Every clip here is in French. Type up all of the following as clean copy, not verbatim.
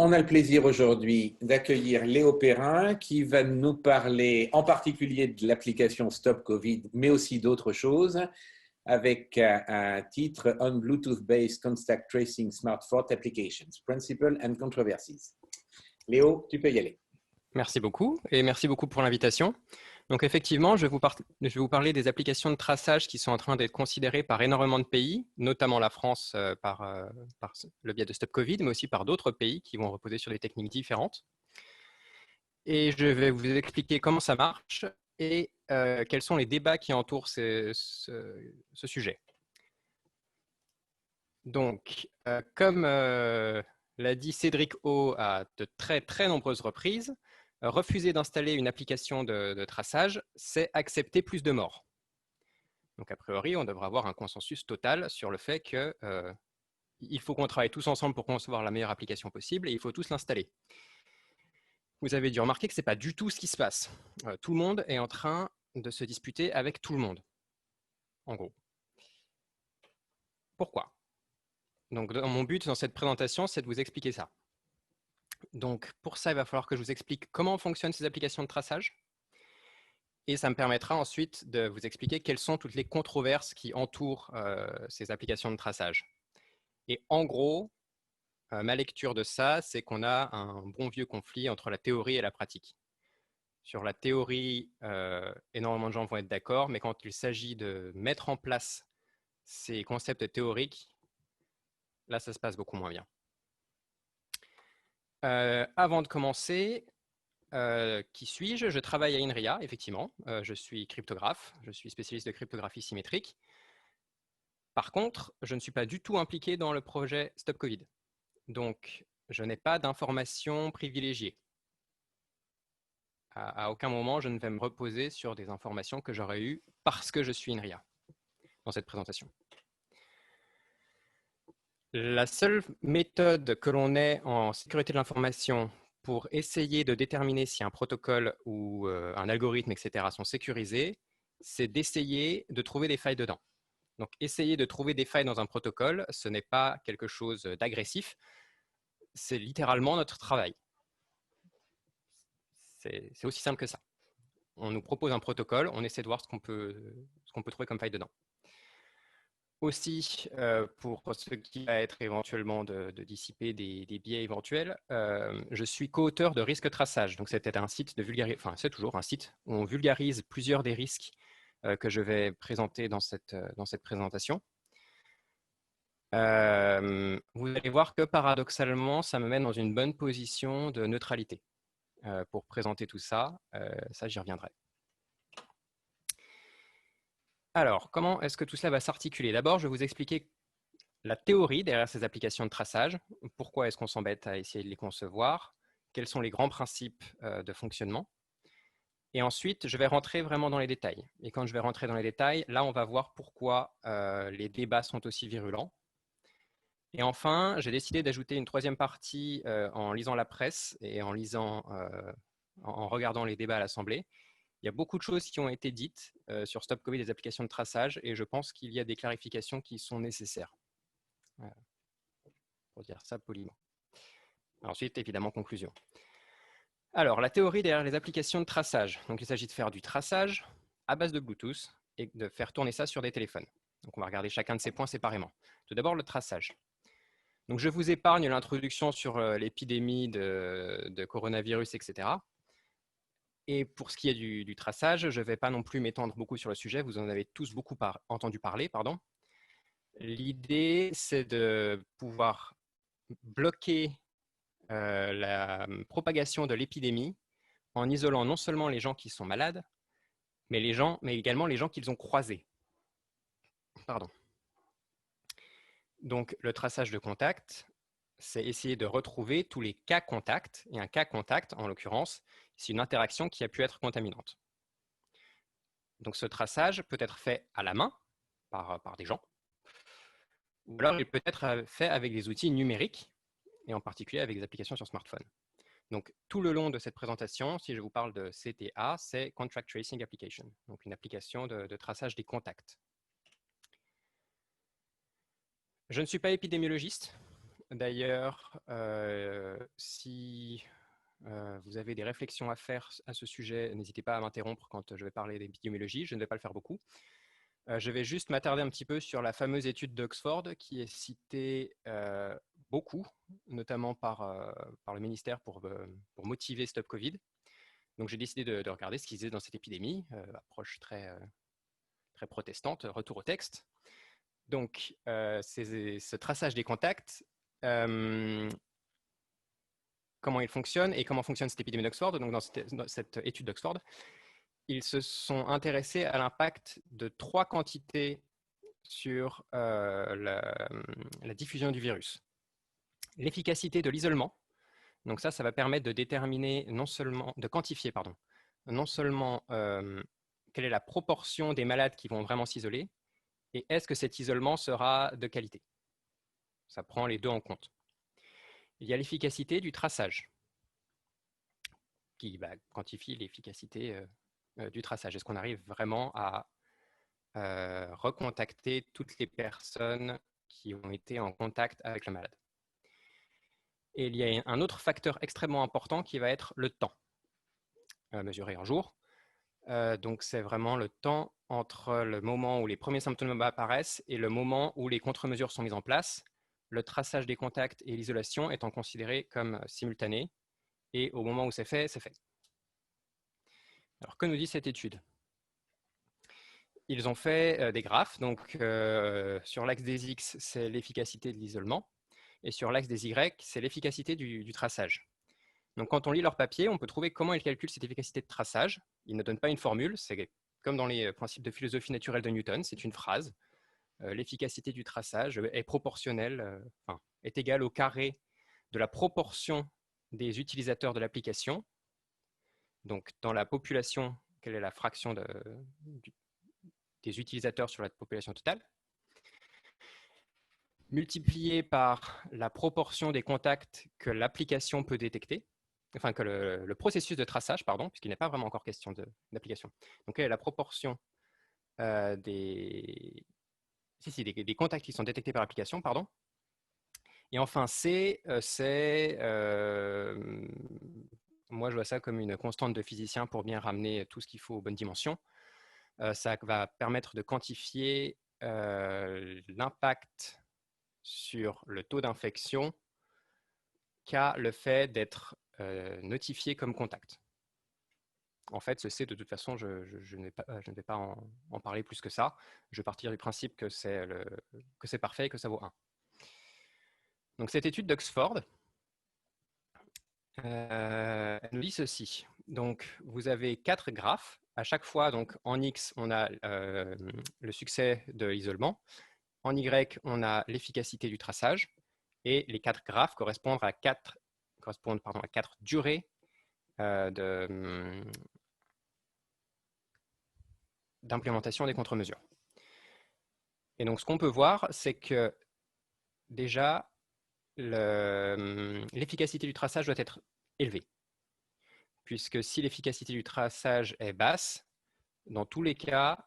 On a le plaisir aujourd'hui d'accueillir Léo Perrin qui va nous parler en particulier de l'application Stop Covid, mais aussi d'autres choses, avec un titre On Bluetooth-Based Contact Tracing Smart Fort Applications, Principles and Controversies. Léo, tu peux y aller. Merci beaucoup et merci beaucoup pour l'invitation. Donc effectivement, je vais vous parler des applications de traçage qui sont en train d'être considérées par énormément de pays, notamment la France par le biais de Stop Covid, mais aussi par d'autres pays qui vont reposer sur des techniques différentes. Et je vais vous expliquer comment ça marche et quels sont les débats qui entourent ce sujet. Donc, comme l'a dit Cédric O à de très nombreuses reprises, refuser d'installer une application de traçage, c'est accepter plus de morts. Donc, a priori, on devrait avoir un consensus total sur le fait qu'il faut qu'on travaille tous ensemble pour concevoir la meilleure application possible et il faut tous l'installer. Vous avez dû remarquer que ce n'est pas du tout ce qui se passe. Tout le monde est en train de se disputer avec tout le monde, en gros. Pourquoi ? Donc, mon but dans cette présentation, c'est de vous expliquer ça. Donc, pour ça, il va falloir que je vous explique comment fonctionnent ces applications de traçage. Et ça me permettra ensuite de vous expliquer quelles sont toutes les controverses qui entourent ces applications de traçage. Et en gros, ma lecture de ça, c'est qu'on a un bon vieux conflit entre la théorie et la pratique. Sur la théorie, énormément de gens vont être d'accord, mais quand il s'agit de mettre en place ces concepts théoriques, là, ça se passe beaucoup moins bien. Avant de commencer, qui suis-je? Je travaille à INRIA, effectivement. Je suis cryptographe, je suis spécialiste de cryptographie symétrique. Par contre, je ne suis pas du tout impliqué dans le projet Stop Covid. Donc, je n'ai pas d'informations privilégiées. À aucun moment, je ne vais me reposer sur des informations que j'aurais eues parce que je suis INRIA dans cette présentation. La seule méthode que l'on ait en sécurité de l'information pour essayer de déterminer si un protocole ou un algorithme, etc., sont sécurisés, c'est d'essayer de trouver des failles dedans. Donc, essayer de trouver des failles dans un protocole, ce n'est pas quelque chose d'agressif, c'est littéralement notre travail. C'est aussi simple que ça. On nous propose un protocole, on essaie de voir ce qu'on peut trouver comme faille dedans. Aussi, pour ce qui va être éventuellement de dissiper des biais éventuels, je suis co-auteur de Risque Traçage. Donc, c'était un site de vulgarisation, enfin, c'est toujours un site où on vulgarise plusieurs des risques que je vais présenter dans cette présentation. Vous allez voir que paradoxalement, ça me met dans une bonne position de neutralité pour présenter tout ça. Ça, j'y reviendrai. Alors, comment est-ce que tout cela va s'articuler? D'abord, je vais vous expliquer la théorie derrière ces applications de traçage. Pourquoi est-ce qu'on s'embête à essayer de les concevoir? Quels sont les grands principes de fonctionnement? Et ensuite, je vais rentrer vraiment dans les détails. Et quand je vais rentrer dans les détails, là, on va voir pourquoi les débats sont aussi virulents. Et enfin, j'ai décidé d'ajouter une troisième partie en lisant la presse et en regardant les débats à l'Assemblée. Il y a beaucoup de choses qui ont été dites sur Stop Covid des applications de traçage et je pense qu'il y a des clarifications qui sont nécessaires. Pour dire ça poliment. Ensuite, évidemment, conclusion. Alors, la théorie derrière les applications de traçage. Donc, il s'agit de faire du traçage à base de Bluetooth et de faire tourner ça sur des téléphones. Donc, on va regarder chacun de ces points séparément. Tout d'abord, le traçage. Donc, je vous épargne l'introduction sur l'épidémie de coronavirus, etc. Et pour ce qui est du traçage, je ne vais pas non plus m'étendre beaucoup sur le sujet. Vous en avez tous beaucoup entendu parler. L'idée, c'est de pouvoir bloquer la propagation de l'épidémie en isolant non seulement les gens qui sont malades, mais également les gens qu'ils ont croisés. Donc, le traçage de contact, c'est essayer de retrouver tous les cas contacts. Et un cas contact, en l'occurrence, c'est une interaction qui a pu être contaminante. Donc, ce traçage peut être fait à la main par des gens, ou alors il peut être fait avec des outils numériques, et en particulier avec des applications sur smartphone. Donc, tout le long de cette présentation, si je vous parle de CTA, c'est Contract Tracing Application, donc une application de traçage des contacts. Je ne suis pas épidémiologiste. D'ailleurs, si vous avez des réflexions à faire à ce sujet, n'hésitez pas à m'interrompre quand je vais parler d'épidémiologie. Je ne vais pas le faire beaucoup. Je vais juste m'attarder un petit peu sur la fameuse étude d'Oxford qui est citée beaucoup, notamment par le ministère pour motiver Stop Covid. Donc j'ai décidé de regarder ce qu'ils disaient dans cette épidémie, approche très protestante, retour au texte. Donc ce traçage des contacts, comment il fonctionne et comment fonctionne cette épidémie d'Oxford. Donc dans cette étude d'Oxford, ils se sont intéressés à l'impact de 3 quantités sur la diffusion du virus. L'efficacité de l'isolement, donc ça va permettre de déterminer de quantifier, non seulement quelle est la proportion des malades qui vont vraiment s'isoler, et est-ce que cet isolement sera de qualité. Ça prend les deux en compte. Il y a l'efficacité du traçage, qui quantifie l'efficacité du traçage. Est-ce qu'on arrive vraiment à recontacter toutes les personnes qui ont été en contact avec le malade? Et il y a un autre facteur extrêmement important qui va être le temps, mesuré en jours. Donc c'est vraiment le temps entre le moment où les premiers symptômes apparaissent et le moment où les contre-mesures sont mises en place. Le traçage des contacts et l'isolation étant considérés comme simultanés, et au moment où c'est fait, c'est fait. Alors que nous dit cette étude? Ils ont fait des graphes, donc sur l'axe des X, c'est l'efficacité de l'isolement, et sur l'axe des Y, c'est l'efficacité du traçage. Donc quand on lit leur papier, on peut trouver comment ils calculent cette efficacité de traçage. Ils ne donnent pas une formule, c'est comme dans les principes de philosophie naturelle de Newton, c'est une phrase. L'efficacité du traçage est proportionnelle, est égale au carré de la proportion des utilisateurs de l'application. Donc dans la population, quelle est la fraction des utilisateurs sur la population totale, multiplié par la proportion des contacts que l'application peut détecter, enfin que le processus de traçage, pardon, puisqu'il n'est pas vraiment encore question d'application. Donc quelle est la proportion des contacts qui sont détectés par l'application, pardon. Et enfin C, moi je vois ça comme une constante de physicien pour bien ramener tout ce qu'il faut aux bonnes dimensions. Ça va permettre de quantifier l'impact sur le taux d'infection qu'a le fait d'être notifié comme contact. En fait, ce C, de toute façon, je ne vais pas en parler plus que ça. Je vais partir du principe que c'est parfait et que ça vaut 1. Donc cette étude d'Oxford, elle nous dit ceci. Donc vous avez 4 graphes. À chaque fois, donc, en X, on a le succès de l'isolement. En Y, on a l'efficacité du traçage. Et les 4 graphes correspondent à 4 durées d'implémentation des contre-mesures. Et donc ce qu'on peut voir, c'est que déjà, l'efficacité du traçage doit être élevée. Puisque si l'efficacité du traçage est basse, dans tous les cas,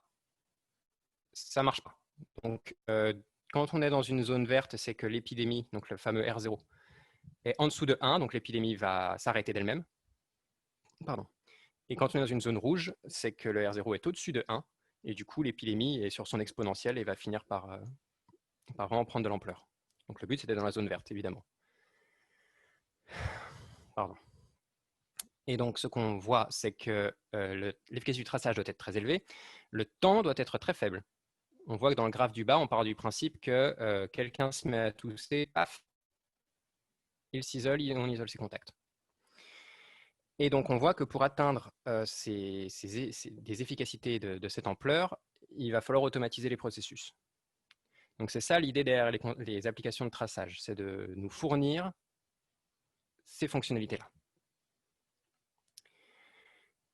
ça ne marche pas. Donc, quand on est dans une zone verte, c'est que l'épidémie, donc le fameux R0, est en dessous de 1, donc l'épidémie va s'arrêter d'elle-même. Pardon. Et quand on est dans une zone rouge, c'est que le R0 est au-dessus de 1, et du coup, l'épidémie est sur son exponentielle et va finir par vraiment prendre de l'ampleur. Donc le but, c'était dans la zone verte, évidemment. Pardon. Et donc, ce qu'on voit, c'est que l'efficacité du traçage doit être très élevée. Le temps doit être très faible. On voit que dans le graphe du bas, on part du principe que quelqu'un se met à tousser, paf, il s'isole, on isole ses contacts. Et donc, on voit que pour atteindre des efficacités de cette ampleur, il va falloir automatiser les processus. Donc, c'est ça l'idée derrière les applications de traçage, c'est de nous fournir ces fonctionnalités-là.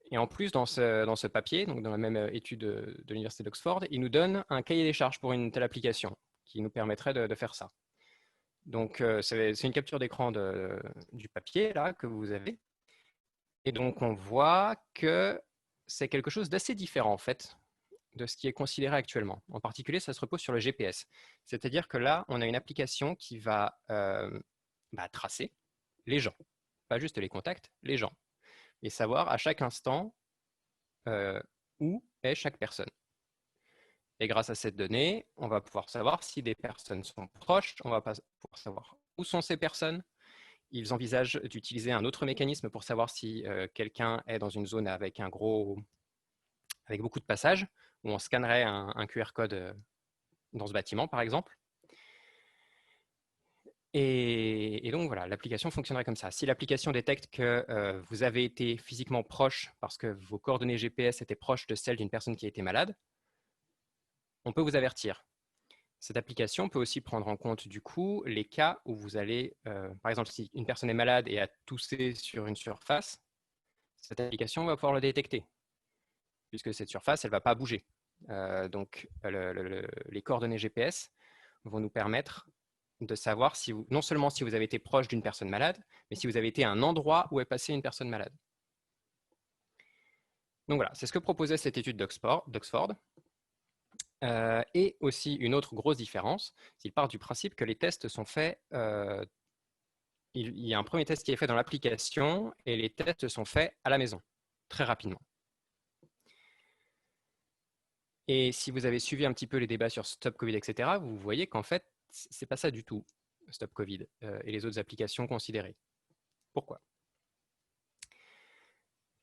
Et en plus, dans ce papier, donc dans la même étude de l'Université d'Oxford, il nous donne un cahier des charges pour une telle application qui nous permettrait de faire ça. Donc, c'est une capture d'écran du papier là, que vous avez. Et donc, on voit que c'est quelque chose d'assez différent, en fait, de ce qui est considéré actuellement. En particulier, ça se repose sur le GPS. C'est-à-dire que là, on a une application qui va tracer les gens, pas juste les contacts, les gens, et savoir à chaque instant où est chaque personne. Et grâce à cette donnée, on va pouvoir savoir si des personnes sont proches, on va pouvoir savoir où sont ces personnes. Ils envisagent d'utiliser un autre mécanisme pour savoir si quelqu'un est dans une zone avec beaucoup de passages, où on scannerait un QR code dans ce bâtiment, par exemple. Et donc voilà, l'application fonctionnerait comme ça. Si l'application détecte que vous avez été physiquement proche parce que vos coordonnées GPS étaient proches de celles d'une personne qui a été malade, on peut vous avertir. Cette application peut aussi prendre en compte du coup les cas où vous allez, par exemple, si une personne est malade et a toussé sur une surface, cette application va pouvoir le détecter, puisque cette surface, elle ne va pas bouger. Donc, les coordonnées GPS vont nous permettre de savoir si non seulement si vous avez été proche d'une personne malade, mais si vous avez été à un endroit où est passée une personne malade. Donc voilà, c'est ce que proposait cette étude d'Oxford. Et aussi une autre grosse différence, c'est qu'il part du principe que les tests sont faits, il y a un premier test qui est fait dans l'application et les tests sont faits à la maison, très rapidement. Et si vous avez suivi un petit peu les débats sur Stop Covid, etc., vous voyez qu'en fait, c'est pas ça du tout, Stop Covid et les autres applications considérées. Pourquoi?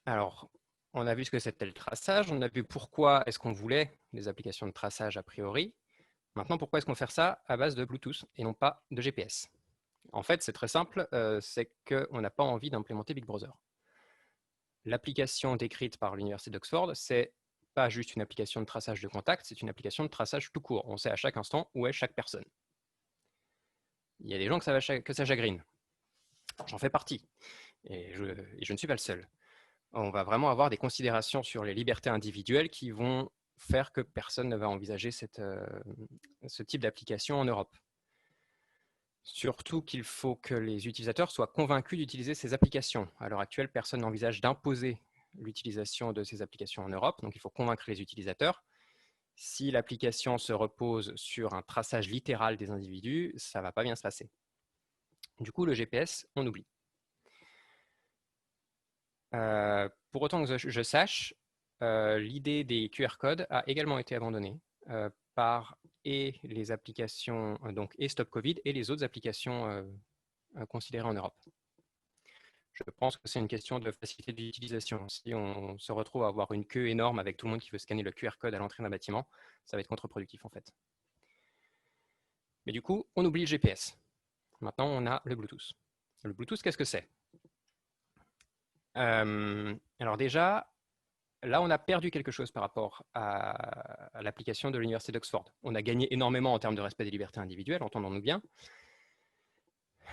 Alors, on a vu ce que c'était le traçage, on a vu pourquoi est-ce qu'on voulait des applications de traçage a priori. Maintenant, pourquoi est-ce qu'on fait ça à base de Bluetooth et non pas de GPS? En fait, c'est très simple, c'est qu'on n'a pas envie d'implémenter Big Brother. L'application décrite par l'Université d'Oxford, c'est pas juste une application de traçage de contact, c'est une application de traçage tout court. On sait à chaque instant où est chaque personne. Il y a des gens que ça chagrine. J'en fais partie. Et je ne suis pas le seul. On va vraiment avoir des considérations sur les libertés individuelles qui vont faire que personne ne va envisager ce type d'application en Europe. Surtout qu'il faut que les utilisateurs soient convaincus d'utiliser ces applications. À l'heure actuelle, personne n'envisage d'imposer l'utilisation de ces applications en Europe, donc il faut convaincre les utilisateurs. Si l'application se repose sur un traçage littéral des individus, ça ne va pas bien se passer. Du coup, le GPS, on oublie. Pour autant que je sache, l'idée des QR codes a également été abandonnée par et les applications, donc et Stop Covid, et les autres applications considérées en Europe. Je pense que c'est une question de facilité d'utilisation. Si on se retrouve à avoir une queue énorme avec tout le monde qui veut scanner le QR code à l'entrée d'un bâtiment, ça va être contre-productif en fait. Mais du coup, on oublie le GPS. Maintenant, on a le Bluetooth. Le Bluetooth, qu'est-ce que c'est? Alors déjà, là, on a perdu quelque chose par rapport à l'application de l'Université d'Oxford. On a gagné énormément en termes de respect des libertés individuelles, entendons-nous bien.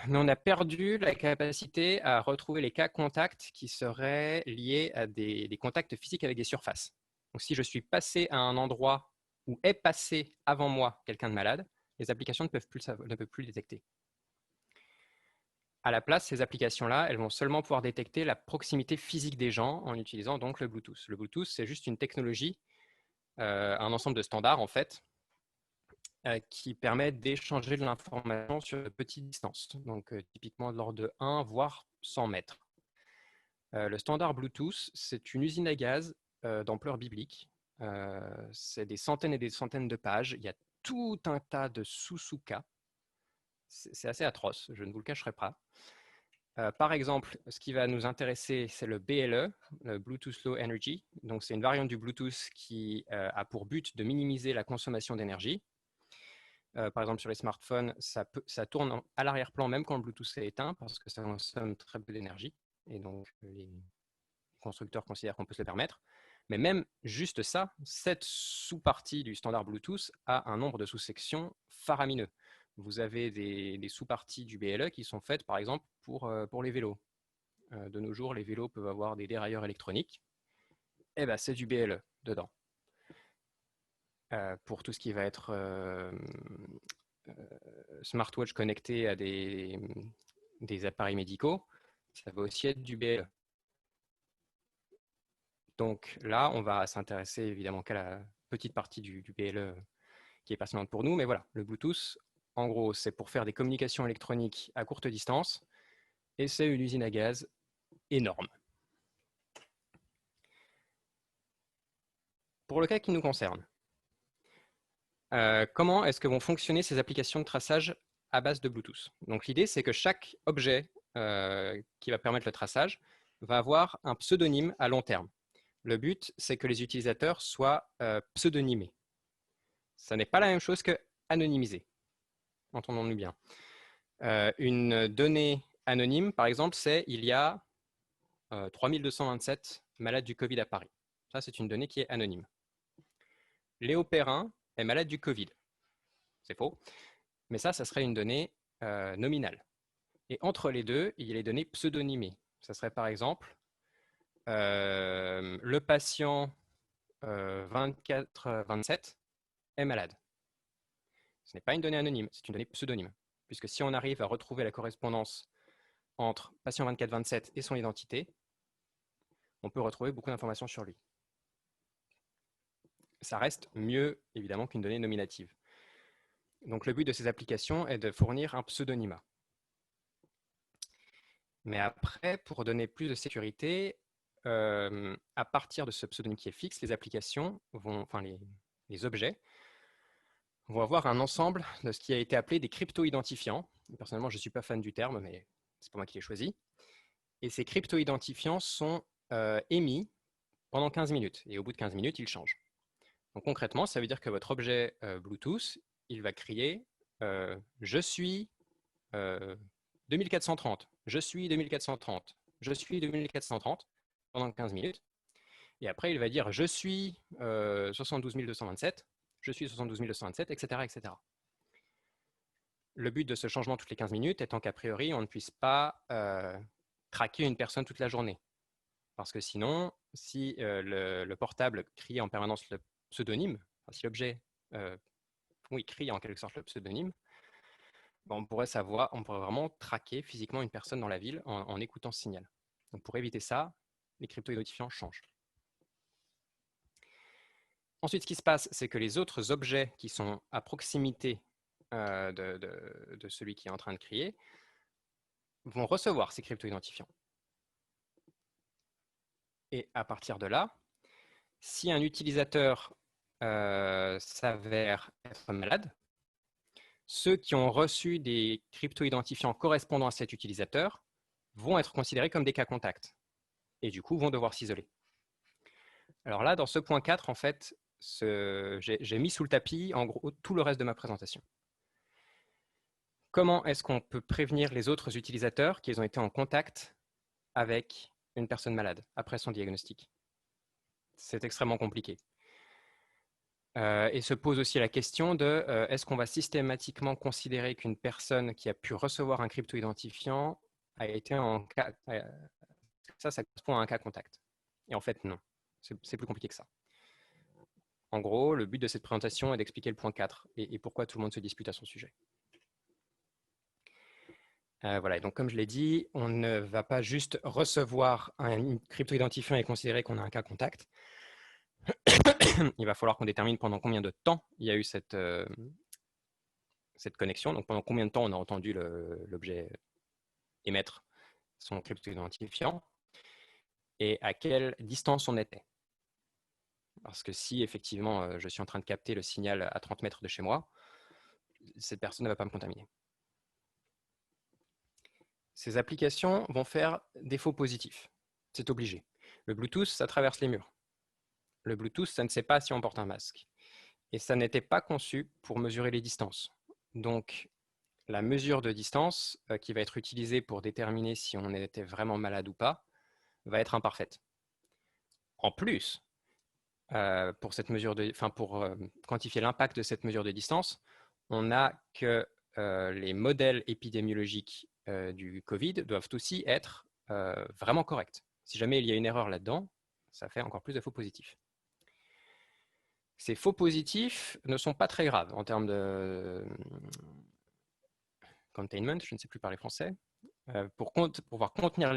Mais on a perdu la capacité à retrouver les cas contacts qui seraient liés à des contacts physiques avec des surfaces. Donc, si je suis passé à un endroit où est passé avant moi quelqu'un de malade, les applications ne peuvent plus le détecter. À la place, ces applications-là, elles vont seulement pouvoir détecter la proximité physique des gens en utilisant donc le Bluetooth. Le Bluetooth, c'est juste une technologie, un ensemble de standards en fait, qui permet d'échanger de l'information sur de petites distances, donc typiquement de l'ordre de 1 voire 100 mètres. Le standard Bluetooth, c'est une usine à gaz d'ampleur biblique. C'est des centaines et des centaines de pages. Il y a tout un tas de sous-cas. C'est assez atroce, je ne vous le cacherai pas. Par exemple, ce qui va nous intéresser, c'est le BLE, le Bluetooth Low Energy. Donc, c'est une variante du Bluetooth qui a pour but de minimiser la consommation d'énergie. Par exemple, sur les smartphones, ça tourne à l'arrière-plan même quand le Bluetooth est éteint parce que ça consomme très peu d'énergie. Et donc, les constructeurs considèrent qu'on peut se le permettre. Mais même juste ça, cette sous-partie du standard Bluetooth a un nombre de sous-sections faramineux. Vous avez des sous-parties du BLE qui sont faites, par exemple, pour les vélos. De nos jours, les vélos peuvent avoir des dérailleurs électroniques. Eh ben, c'est du BLE dedans. Pour tout ce qui va être smartwatch connecté à des appareils médicaux, ça va aussi être du BLE. Donc là, on va s'intéresser évidemment qu'à la petite partie du BLE qui est pertinente pour nous, mais voilà, le Bluetooth, en gros, c'est pour faire des communications électroniques à courte distance, et c'est une usine à gaz énorme. Pour le cas qui nous concerne, comment est-ce que vont fonctionner ces applications de traçage à base de Bluetooth? Donc l'idée, c'est que chaque objet qui va permettre le traçage va avoir un pseudonyme à long terme. Le but, c'est que les utilisateurs soient pseudonymés. Ça n'est pas la même chose que anonymisé, entendons-nous bien. Une donnée anonyme, par exemple, c'est il y a 3227 malades du Covid à Paris. Ça, c'est une donnée qui est anonyme. Léo Perrin est malade du Covid. C'est faux. Mais ça serait une donnée nominale. Et entre les deux, il y a les données pseudonymées. Ça serait par exemple le patient 24-27 est malade. Ce n'est pas une donnée anonyme, c'est une donnée pseudonyme. Puisque si on arrive à retrouver la correspondance entre patient 24-27 et son identité, on peut retrouver beaucoup d'informations sur lui. Ça reste mieux, évidemment, qu'une donnée nominative. Donc le but de ces applications est de fournir un pseudonymat. Mais après, pour donner plus de sécurité, à partir de ce pseudonyme qui est fixe, les applications vont, enfin les objets vont avoir un ensemble de ce qui a été appelé des crypto-identifiants. Personnellement, je ne suis pas fan du terme, mais c'est pas moi qui l'ai choisi. Et ces crypto-identifiants sont émis pendant 15 minutes. Et au bout de 15 minutes, ils changent. Donc concrètement, ça veut dire que votre objet Bluetooth, il va crier je suis 2430, je suis 2430, je suis 2430 pendant 15 minutes. Et après, il va dire je suis 72 227, je suis 72 227, etc., etc. Le but de ce changement toutes les 15 minutes étant qu'a priori, on ne puisse pas traquer une personne toute la journée. Parce que sinon, si le portable crie en permanence le pseudonyme, enfin, si l'objet crie en quelque sorte le pseudonyme, on pourrait vraiment traquer physiquement une personne dans la ville en écoutant ce signal. Donc pour éviter ça, les crypto-identifiants changent. Ensuite, ce qui se passe, c'est que les autres objets qui sont à proximité de celui qui est en train de crier vont recevoir ces crypto-identifiants. Et à partir de là, si un utilisateur s'avère être malade, ceux qui ont reçu des crypto-identifiants correspondant à cet utilisateur vont être considérés comme des cas contacts et du coup vont devoir s'isoler. Alors là, dans ce point 4, en fait, j'ai mis sous le tapis en gros tout le reste de ma présentation. Comment est-ce qu'on peut prévenir les autres utilisateurs qu'ils ont été en contact avec une personne malade après son diagnostic? C'est extrêmement compliqué. Et se pose aussi la question de est-ce qu'on va systématiquement considérer qu'une personne qui a pu recevoir un crypto-identifiant a été en cas... ça correspond à un cas contact. Et en fait, non. C'est plus compliqué que ça. En gros, le but de cette présentation est d'expliquer le point 4 et pourquoi tout le monde se dispute à son sujet. Voilà, et donc comme je l'ai dit, on ne va pas juste recevoir un crypto-identifiant et considérer qu'on a un cas contact. Il va falloir qu'on détermine pendant combien de temps il y a eu cette connexion, donc pendant combien de temps on a entendu l'objet émettre son crypto-identifiant et à quelle distance on était. Parce que si effectivement je suis en train de capter le signal à 30 mètres de chez moi, cette personne ne va pas me contaminer. Ces applications vont faire des faux positifs. C'est obligé. Le Bluetooth, ça traverse les murs. Le Bluetooth, ça ne sait pas si on porte un masque. Et ça n'était pas conçu pour mesurer les distances. Donc, la mesure de distance qui va être utilisée pour déterminer si on était vraiment malade ou pas va être imparfaite. En plus, pour quantifier l'impact de cette mesure de distance, on n'a que les modèles épidémiologiques du Covid doivent aussi être vraiment corrects. Si jamais il y a une erreur là-dedans, ça fait encore plus de faux positifs. Ces faux positifs ne sont pas très graves en termes de containment, je ne sais plus parler français. Pour pouvoir contenir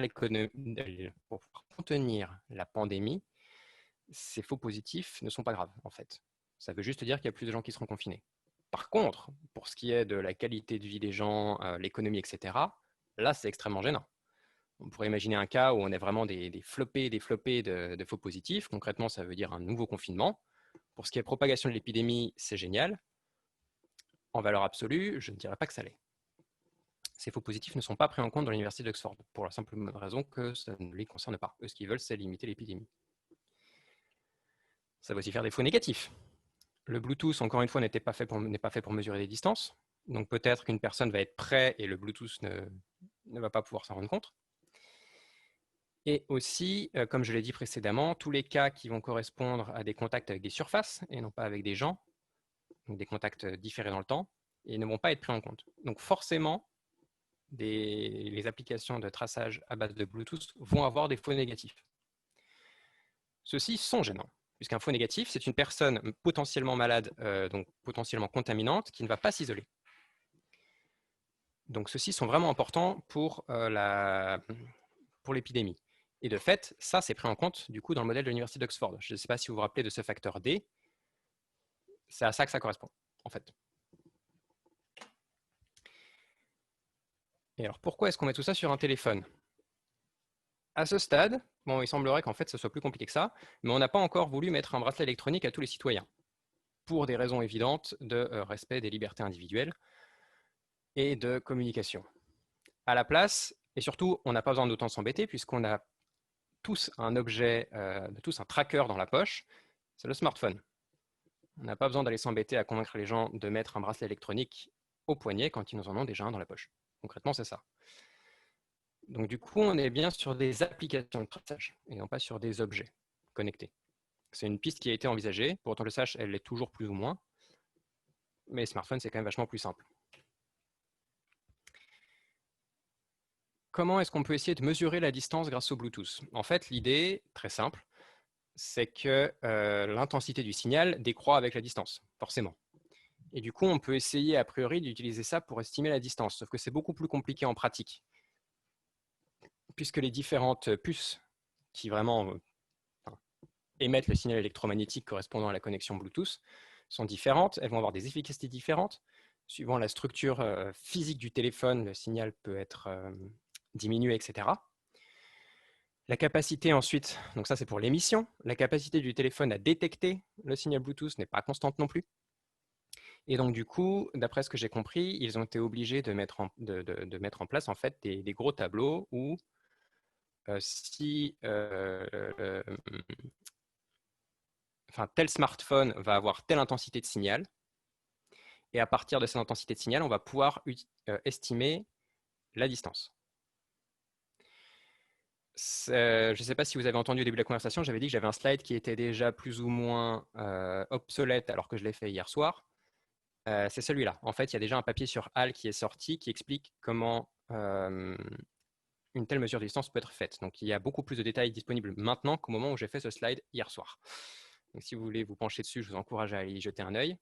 la pandémie, ces faux positifs ne sont pas graves en fait. Ça veut juste dire qu'il y a plus de gens qui seront confinés. Par contre, pour ce qui est de la qualité de vie des gens, l'économie, etc., là c'est extrêmement gênant. On pourrait imaginer un cas où on a vraiment des flopées de faux positifs. Concrètement, ça veut dire un nouveau confinement. Pour ce qui est propagation de l'épidémie, c'est génial. En valeur absolue, je ne dirais pas que ça l'est. Ces faux positifs ne sont pas pris en compte dans l'université d'Oxford, pour la simple raison que ça ne les concerne pas. Eux, ce qu'ils veulent, c'est limiter l'épidémie. Ça va aussi faire des faux négatifs. Le Bluetooth, encore une fois, n'est pas fait pour mesurer les distances. Donc peut-être qu'une personne va être près et le Bluetooth ne va pas pouvoir s'en rendre compte. Et aussi, comme je l'ai dit précédemment, tous les cas qui vont correspondre à des contacts avec des surfaces et non pas avec des gens, donc des contacts différés dans le temps, et ne vont pas être pris en compte. Donc forcément, les applications de traçage à base de Bluetooth vont avoir des faux négatifs. Ceux-ci sont gênants, puisqu'un faux négatif, c'est une personne potentiellement malade, donc potentiellement contaminante, qui ne va pas s'isoler. Donc ceux-ci sont vraiment importants pour l'épidémie. Et de fait, ça, c'est pris en compte du coup dans le modèle de l'université d'Oxford. Je ne sais pas si vous vous rappelez de ce facteur D. C'est à ça que ça correspond, en fait. Et alors, pourquoi est-ce qu'on met tout ça sur un téléphone? À ce stade, bon, il semblerait qu'en fait, ce soit plus compliqué que ça, mais on n'a pas encore voulu mettre un bracelet électronique à tous les citoyens, pour des raisons évidentes de respect des libertés individuelles et de communication. À la place, et surtout, on n'a pas besoin d'autant s'embêter, puisqu'on a tous un objet, tous un tracker dans la poche, c'est le smartphone. On n'a pas besoin d'aller s'embêter à convaincre les gens de mettre un bracelet électronique au poignet quand ils en ont déjà un dans la poche. Concrètement, c'est ça. Donc du coup, on est bien sur des applications de traçage et non pas sur des objets connectés. C'est une piste qui a été envisagée. Pour autant que je sache, elle l'est toujours plus ou moins. Mais les smartphones, c'est quand même vachement plus simple. Comment est-ce qu'on peut essayer de mesurer la distance grâce au Bluetooth? En fait, l'idée, très simple, c'est que l'intensité du signal décroît avec la distance, forcément. Et du coup, on peut essayer a priori d'utiliser ça pour estimer la distance, sauf que c'est beaucoup plus compliqué en pratique, puisque les différentes puces qui vraiment émettent le signal électromagnétique correspondant à la connexion Bluetooth sont différentes, elles vont avoir des efficacités différentes. Suivant la structure physique du téléphone, le signal peut être diminué, etc. La capacité ensuite, donc ça c'est pour l'émission, la capacité du téléphone à détecter le signal Bluetooth n'est pas constante non plus. Et donc du coup, d'après ce que j'ai compris, ils ont été obligés de mettre en place en fait des gros tableaux où si tel smartphone va avoir telle intensité de signal, et à partir de cette intensité de signal, on va pouvoir estimer la distance. Je ne sais pas si vous avez entendu au début de la conversation, j'avais dit que j'avais un slide qui était déjà plus ou moins obsolète alors que je l'ai fait hier soir. C'est celui-là. En fait, il y a déjà un papier sur HAL qui est sorti qui explique comment une telle mesure de distance peut être faite. Donc, il y a beaucoup plus de détails disponibles maintenant qu'au moment où j'ai fait ce slide hier soir. Donc, si vous voulez vous pencher dessus, je vous encourage à y jeter un œil.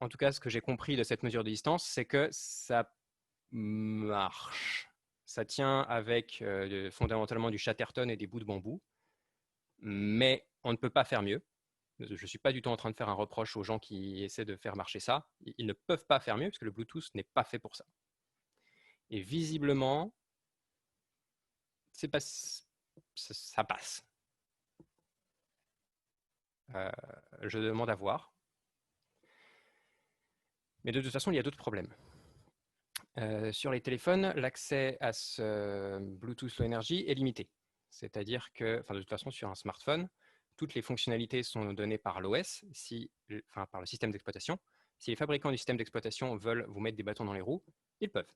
En tout cas, ce que j'ai compris de cette mesure de distance, c'est que ça marche. Ça tient avec fondamentalement du Chatterton et des bouts de bambou, mais on ne peut pas faire mieux. Je ne suis pas du tout en train de faire un reproche aux gens qui essaient de faire marcher ça. Ils ne peuvent pas faire mieux parce que le Bluetooth n'est pas fait pour ça. Et visiblement, pas, ça passe. Je demande à voir. Mais de toute façon, il y a d'autres problèmes. Sur les téléphones, l'accès à ce Bluetooth Low Energy est limité. C'est-à-dire que, de toute façon, sur un smartphone, toutes les fonctionnalités sont données par l'OS, par le système d'exploitation. Si les fabricants du système d'exploitation veulent vous mettre des bâtons dans les roues, ils peuvent.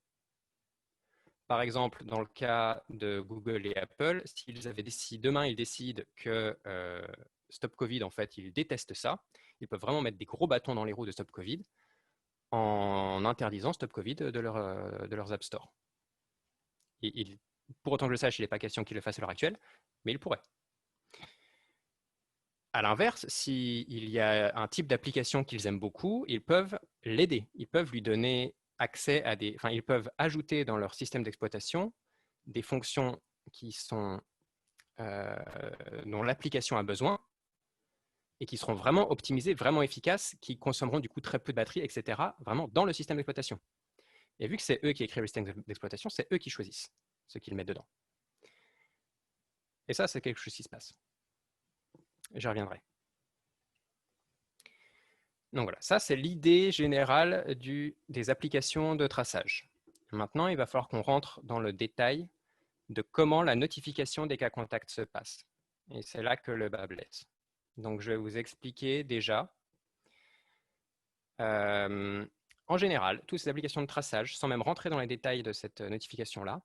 Par exemple, dans le cas de Google et Apple, si demain ils décident que Stop Covid, en fait, ils détestent ça, ils peuvent vraiment mettre des gros bâtons dans les roues de Stop Covid en interdisant Stop Covid de leurs App Store. Pour autant que je le sache, il n'est pas question qu'ils le fassent à l'heure actuelle, mais ils pourraient. À l'inverse, s'il y a un type d'application qu'ils aiment beaucoup, ils peuvent l'aider. Ils peuvent lui donner accès à ils peuvent ajouter dans leur système d'exploitation des fonctions dont l'application a besoin et qui seront vraiment optimisées, vraiment efficaces, qui consommeront du coup très peu de batterie, etc., vraiment dans le système d'exploitation. Et vu que c'est eux qui écrivent le système d'exploitation, c'est eux qui choisissent ce qu'ils mettent dedans. Et ça, c'est quelque chose qui se passe. J'y reviendrai. Donc voilà, ça c'est l'idée générale des applications de traçage. Maintenant, il va falloir qu'on rentre dans le détail de comment la notification des cas contacts se passe. Et c'est là que le bas blesse. Donc je vais vous expliquer déjà. En général, toutes ces applications de traçage, sans même rentrer dans les détails de cette notification-là,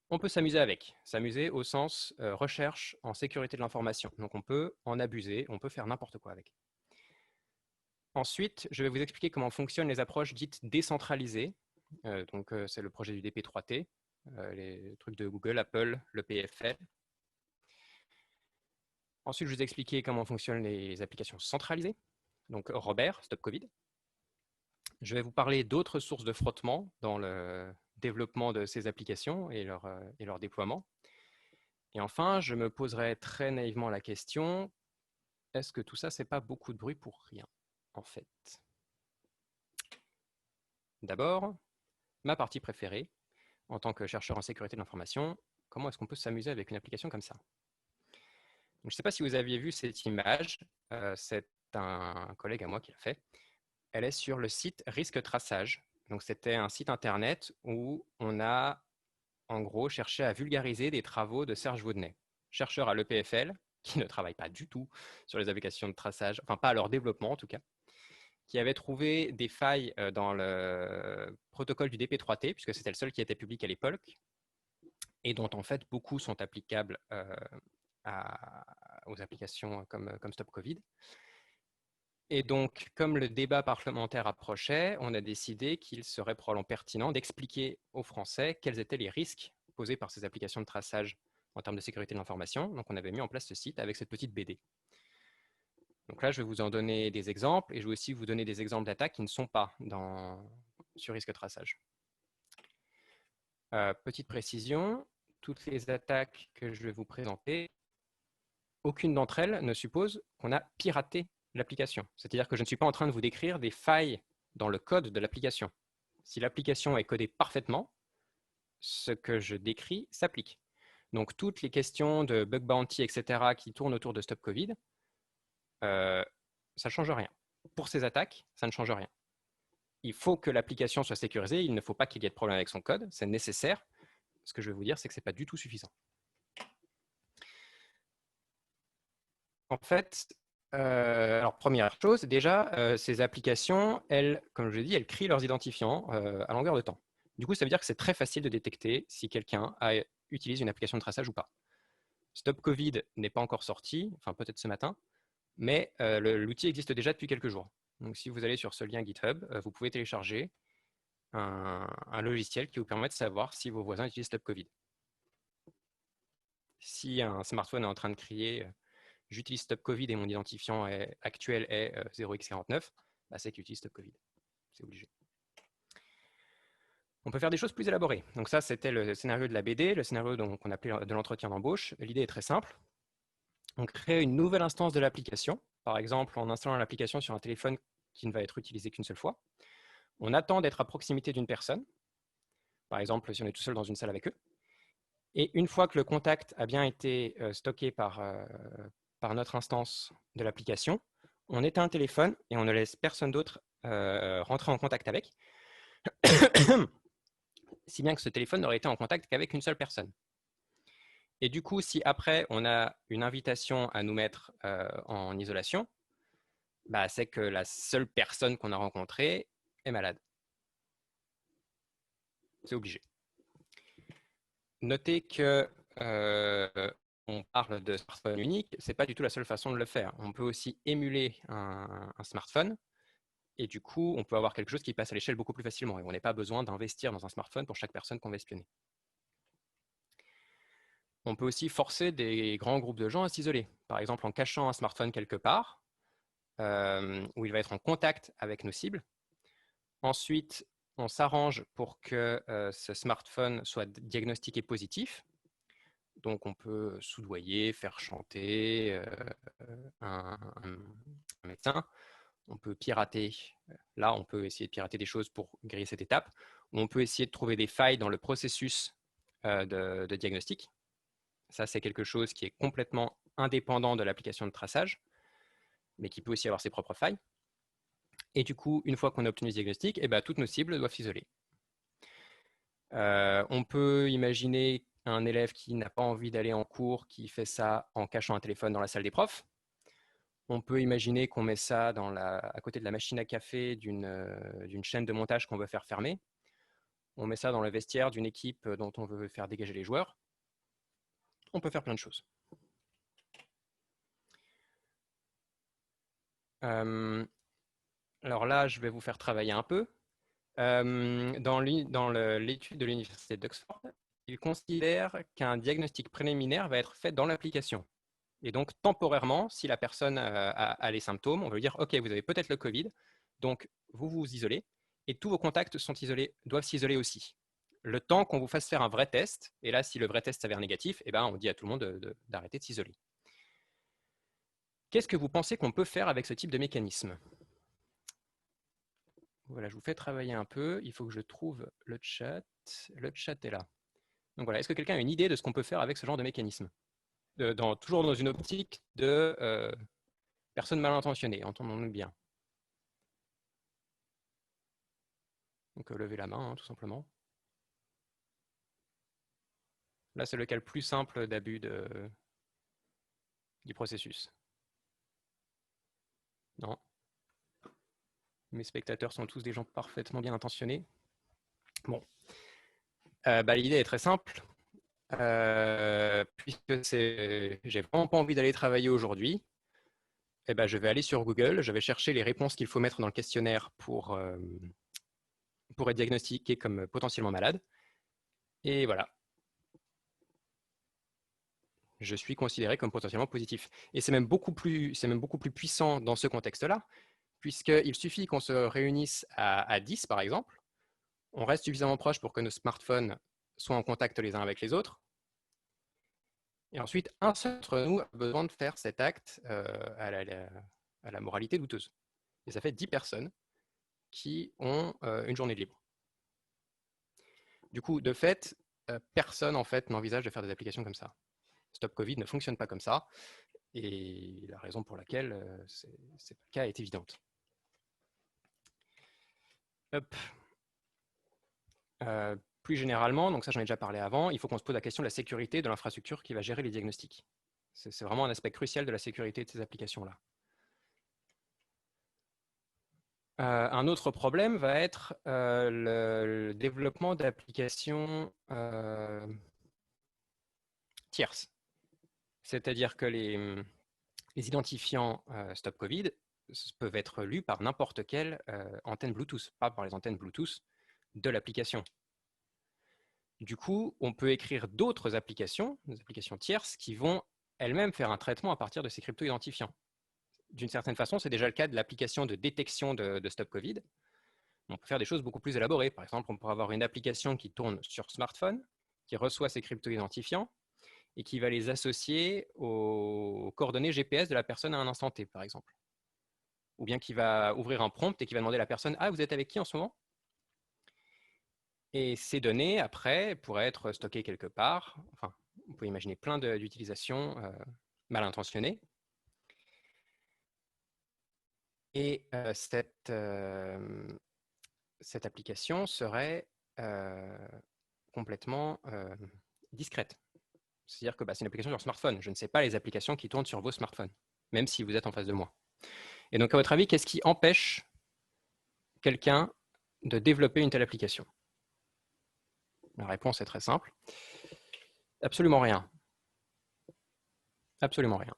on peut s'amuser avec. S'amuser au sens recherche en sécurité de l'information. Donc on peut en abuser, on peut faire n'importe quoi avec. Ensuite, je vais vous expliquer comment fonctionnent les approches dites décentralisées. C'est le projet du DP3T, les trucs de Google, Apple, le PFL. Ensuite, je vais vous expliquer comment fonctionnent les applications centralisées. Donc Robert, Stop Covid. Je vais vous parler d'autres sources de frottement dans le développement de ces applications et leur déploiement. Et enfin, je me poserai très naïvement la question, est-ce que tout ça, c'est pas beaucoup de bruit pour rien, en fait? D'abord, ma partie préférée, en tant que chercheur en sécurité de l'information, comment est-ce qu'on peut s'amuser avec une application comme ça? Donc, je ne sais pas si vous aviez vu cette image, c'est un collègue à moi qui l'a fait. Elle est sur le site Risque Traçage. Donc, c'était un site internet où on a en gros cherché à vulgariser des travaux de Serge Vaudenet, chercheur à l'EPFL, qui ne travaille pas du tout sur les applications de traçage, enfin pas à leur développement en tout cas, qui avait trouvé des failles dans le protocole du DP3T, puisque c'était le seul qui était public à l'époque, et dont en fait beaucoup sont applicables aux applications comme Stop Covid. Et donc, comme le débat parlementaire approchait, on a décidé qu'il serait probablement pertinent d'expliquer aux Français quels étaient les risques posés par ces applications de traçage en termes de sécurité de l'information. Donc, on avait mis en place ce site avec cette petite BD. Donc là, je vais vous en donner des exemples et je vais aussi vous donner des exemples d'attaques qui ne sont pas sur risque traçage. Petite précision, toutes les attaques que je vais vous présenter, aucune d'entre elles ne suppose qu'on a piraté l'application. C'est-à-dire que je ne suis pas en train de vous décrire des failles dans le code de l'application. Si l'application est codée parfaitement, ce que je décris s'applique. Donc toutes les questions de bug bounty, etc., qui tournent autour de Stop Covid, ça ne change rien. Pour ces attaques, ça ne change rien. Il faut que l'application soit sécurisée, il ne faut pas qu'il y ait de problème avec son code, c'est nécessaire. Ce que je vais vous dire, c'est que ce n'est pas du tout suffisant. En fait, alors première chose, déjà, ces applications, elles, comme je l'ai dit, elles crient leurs identifiants à longueur de temps. Du coup, ça veut dire que c'est très facile de détecter si quelqu'un utilise une application de traçage ou pas. Stop Covid n'est pas encore sorti, enfin peut-être ce matin, mais l'outil existe déjà depuis quelques jours. Donc si vous allez sur ce lien GitHub, vous pouvez télécharger un logiciel qui vous permet de savoir si vos voisins utilisent Stop Covid. Si un smartphone est en train de crier j'utilise Stop Covid et mon identifiant actuel est 0x49, bah, c'est qu'il utilise Stop Covid. C'est obligé. On peut faire des choses plus élaborées. Donc ça, c'était le scénario de la BD, le scénario qu'on appelait de l'entretien d'embauche. L'idée est très simple. On crée une nouvelle instance de l'application, par exemple en installant l'application sur un téléphone qui ne va être utilisé qu'une seule fois. On attend d'être à proximité d'une personne, par exemple si on est tout seul dans une salle avec eux. Et une fois que le contact a bien été stocké par notre instance de l'application, on éteint un téléphone et on ne laisse personne d'autre rentrer en contact avec, si bien que ce téléphone n'aurait été en contact qu'avec une seule personne. Et du coup, si après on a une invitation à nous mettre en isolation, bah, c'est que la seule personne qu'on a rencontrée est malade. C'est obligé. Notez que on parle de smartphone unique, ce n'est pas du tout la seule façon de le faire. On peut aussi émuler un smartphone et du coup, on peut avoir quelque chose qui passe à l'échelle beaucoup plus facilement et on n'a pas besoin d'investir dans un smartphone pour chaque personne qu'on va espionner. On peut aussi forcer des grands groupes de gens à s'isoler, par exemple en cachant un smartphone quelque part où il va être en contact avec nos cibles. Ensuite, on s'arrange pour que ce smartphone soit diagnostiqué positif. Donc, on peut soudoyer, faire chanter un médecin. On peut pirater. Là, on peut essayer de pirater des choses pour griller cette étape. On peut essayer de trouver des failles dans le processus de diagnostic. Ça, c'est quelque chose qui est complètement indépendant de l'application de traçage, mais qui peut aussi avoir ses propres failles. Et du coup, une fois qu'on a obtenu ce diagnostic, toutes nos cibles doivent s'isoler. On peut imaginer un élève qui n'a pas envie d'aller en cours, qui fait ça en cachant un téléphone dans la salle des profs. On peut imaginer qu'on met ça à côté de la machine à café d'une chaîne de montage qu'on veut faire fermer. On met ça dans le vestiaire d'une équipe dont on veut faire dégager les joueurs. On peut faire plein de choses. Alors là, je vais vous faire travailler un peu. Dans l'étude de l'Université d'Oxford, ils considèrent qu'un diagnostic préliminaire va être fait dans l'application. Et donc, temporairement, si la personne a les symptômes, on va lui dire « Ok, vous avez peut-être le Covid, donc vous vous isolez, et tous vos contacts doivent s'isoler aussi. » Le temps qu'on vous fasse faire un vrai test, et là, si le vrai test s'avère négatif, on dit à tout le monde d'arrêter de s'isoler. Qu'est-ce que vous pensez qu'on peut faire avec ce type de mécanisme? Voilà, je vous fais travailler un peu. Il faut que je trouve le chat. Le chat est là. Donc voilà, est-ce que quelqu'un a une idée de ce qu'on peut faire avec ce genre de mécanisme? Toujours dans une optique de personnes mal intentionnées, entendons-nous bien. Donc levez la main, hein, tout simplement. Là, c'est le cas le plus simple d'abus du processus. Non. Mes spectateurs sont tous des gens parfaitement bien intentionnés. Bon. L'idée est très simple. Puisque j'ai vraiment pas envie d'aller travailler aujourd'hui, je vais aller sur Google, je vais chercher les réponses qu'il faut mettre dans le questionnaire pour être diagnostiqué comme potentiellement malade. Et voilà. Je suis considéré comme potentiellement positif. Et c'est même beaucoup plus puissant dans ce contexte-là, puisqu'il suffit qu'on se réunisse à 10, par exemple. On reste suffisamment proche pour que nos smartphones soient en contact les uns avec les autres. Et ensuite, un seul d'entre nous a besoin de faire cet acte à la moralité douteuse. Et ça fait 10 personnes qui ont une journée de libre. Du coup, de fait, personne en fait n'envisage de faire des applications comme ça. Stop Covid ne fonctionne pas comme ça. Et la raison pour laquelle c'est pas le cas est évidente. Hop. Plus généralement, donc ça j'en ai déjà parlé avant, il faut qu'on se pose la question de la sécurité de l'infrastructure qui va gérer les diagnostics. C'est vraiment un aspect crucial de la sécurité de ces applications-là. Un autre problème va être le développement d'applications tierces. C'est-à-dire que les identifiants Stop Covid peuvent être lus par n'importe quelle antenne Bluetooth, pas par les antennes Bluetooth de l'application. Du coup, on peut écrire d'autres applications, des applications tierces, qui vont elles-mêmes faire un traitement à partir de ces crypto-identifiants. D'une certaine façon, c'est déjà le cas de l'application de détection de Stop Covid. On peut faire des choses beaucoup plus élaborées. Par exemple, on pourrait avoir une application qui tourne sur smartphone, qui reçoit ces crypto-identifiants et qui va les associer aux coordonnées GPS de la personne à un instant T, par exemple. Ou bien qui va ouvrir un prompt et qui va demander à la personne « Ah, vous êtes avec qui en ce moment ?» Et ces données, après, pourraient être stockées quelque part. Enfin, on peut imaginer plein d'utilisations mal intentionnées. Et cette application serait complètement discrète. C'est-à-dire que c'est une application sur smartphone. Je ne sais pas les applications qui tournent sur vos smartphones, même si vous êtes en face de moi. Et donc, à votre avis, qu'est-ce qui empêche quelqu'un de développer une telle application? La réponse est très simple. Absolument rien. Absolument rien.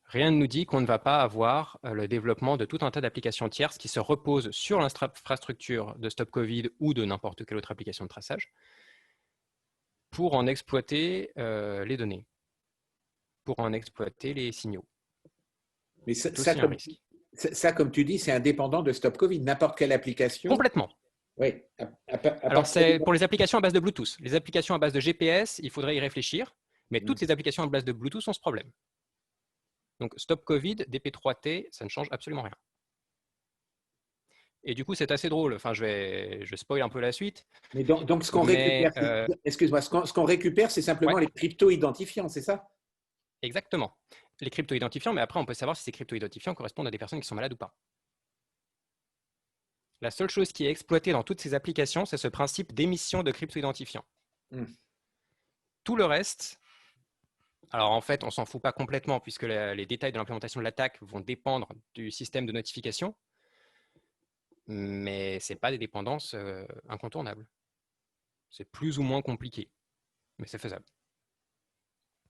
Rien ne nous dit qu'on ne va pas avoir le développement de tout un tas d'applications tierces qui se reposent sur l'infrastructure de Stop Covid ou de n'importe quelle autre application de traçage pour en exploiter les données, pour en exploiter les signaux. Mais ça, comme tu dis, c'est indépendant de Stop Covid. N'importe quelle application. Complètement. Oui. Alors, c'est pour les applications à base de Bluetooth. Les applications à base de GPS, il faudrait y réfléchir, mais toutes les applications à base de Bluetooth ont ce problème. Donc, Stop Covid, DP3T, ça ne change absolument rien. Et du coup, c'est assez drôle. Enfin, je spoil un peu la suite. Mais donc ce qu'on Mais récupère, excuse-moi, ce qu'on récupère, c'est ouais, simplement les crypto-identifiants, c'est ça? exactement. Les crypto-identifiants, mais après, on peut savoir si ces crypto-identifiants correspondent à des personnes qui sont malades ou pas. La seule chose qui est exploitée dans toutes ces applications, c'est ce principe d'émission de crypto-identifiants. Hmm. Tout le reste, alors en fait, on s'en fout pas complètement puisque les détails de l'implémentation de l'attaque vont dépendre du système de notification, mais ce n'est pas des dépendances incontournables. C'est plus ou moins compliqué, mais c'est faisable.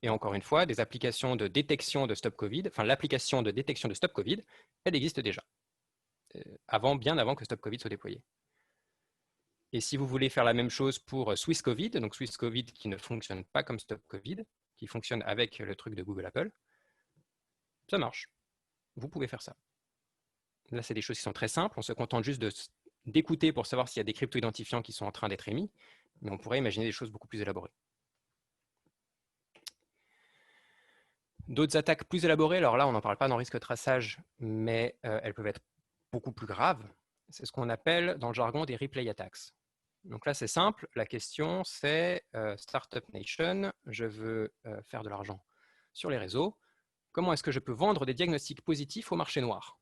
Et encore une fois, des applications de détection de Stop Covid, enfin l'application de détection de Stop Covid, elle existe déjà, bien avant que Stop Covid soit déployé. Et si vous voulez faire la même chose pour Swiss Covid, donc Swiss Covid qui ne fonctionne pas comme Stop Covid, qui fonctionne avec le truc de Google Apple, ça marche. Vous pouvez faire ça. Là, c'est des choses qui sont très simples. On se contente juste d'écouter pour savoir s'il y a des crypto-identifiants qui sont en train d'être émis, mais on pourrait imaginer des choses beaucoup plus élaborées. D'autres attaques plus élaborées, alors là, on n'en parle pas dans risque traçage, mais elles peuvent être beaucoup plus graves. C'est ce qu'on appelle dans le jargon des replay attacks. Donc là, c'est simple. La question, c'est Startup Nation, je veux faire de l'argent sur les réseaux. Comment est-ce que je peux vendre des diagnostics positifs au marché noir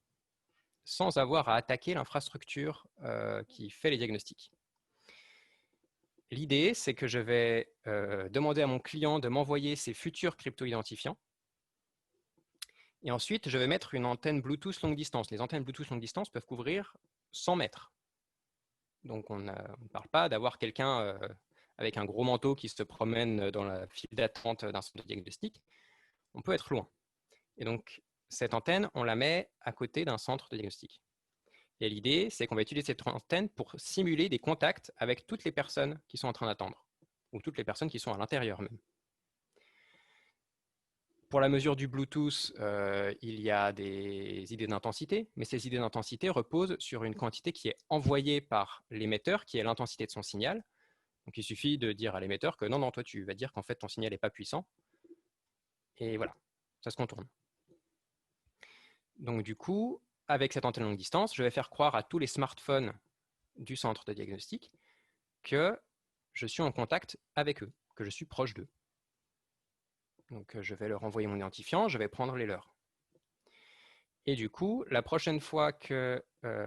sans avoir à attaquer l'infrastructure qui fait les diagnostics? L'idée, c'est que je vais demander à mon client de m'envoyer ses futurs crypto-identifiants. Et ensuite, je vais mettre une antenne Bluetooth longue distance. Les antennes Bluetooth longue distance peuvent couvrir 100 mètres. Donc, on ne parle pas d'avoir quelqu'un avec un gros manteau qui se promène dans la file d'attente d'un centre de diagnostic. On peut être loin. Et donc, cette antenne, on la met à côté d'un centre de diagnostic. Et l'idée, c'est qu'on va utiliser cette antenne pour simuler des contacts avec toutes les personnes qui sont en train d'attendre, ou toutes les personnes qui sont à l'intérieur même. Pour la mesure du Bluetooth, il y a des idées d'intensité, mais ces idées d'intensité reposent sur une quantité qui est envoyée par l'émetteur, qui est l'intensité de son signal. Donc il suffit de dire à l'émetteur que non, non, toi tu vas dire qu'en fait ton signal n'est pas puissant. Et voilà, ça se contourne. Donc du coup, avec cette antenne longue distance, je vais faire croire à tous les smartphones du centre de diagnostic que je suis en contact avec eux, que je suis proche d'eux. Donc je vais leur envoyer mon identifiant, je vais prendre les leurs. Et du coup, la prochaine fois que...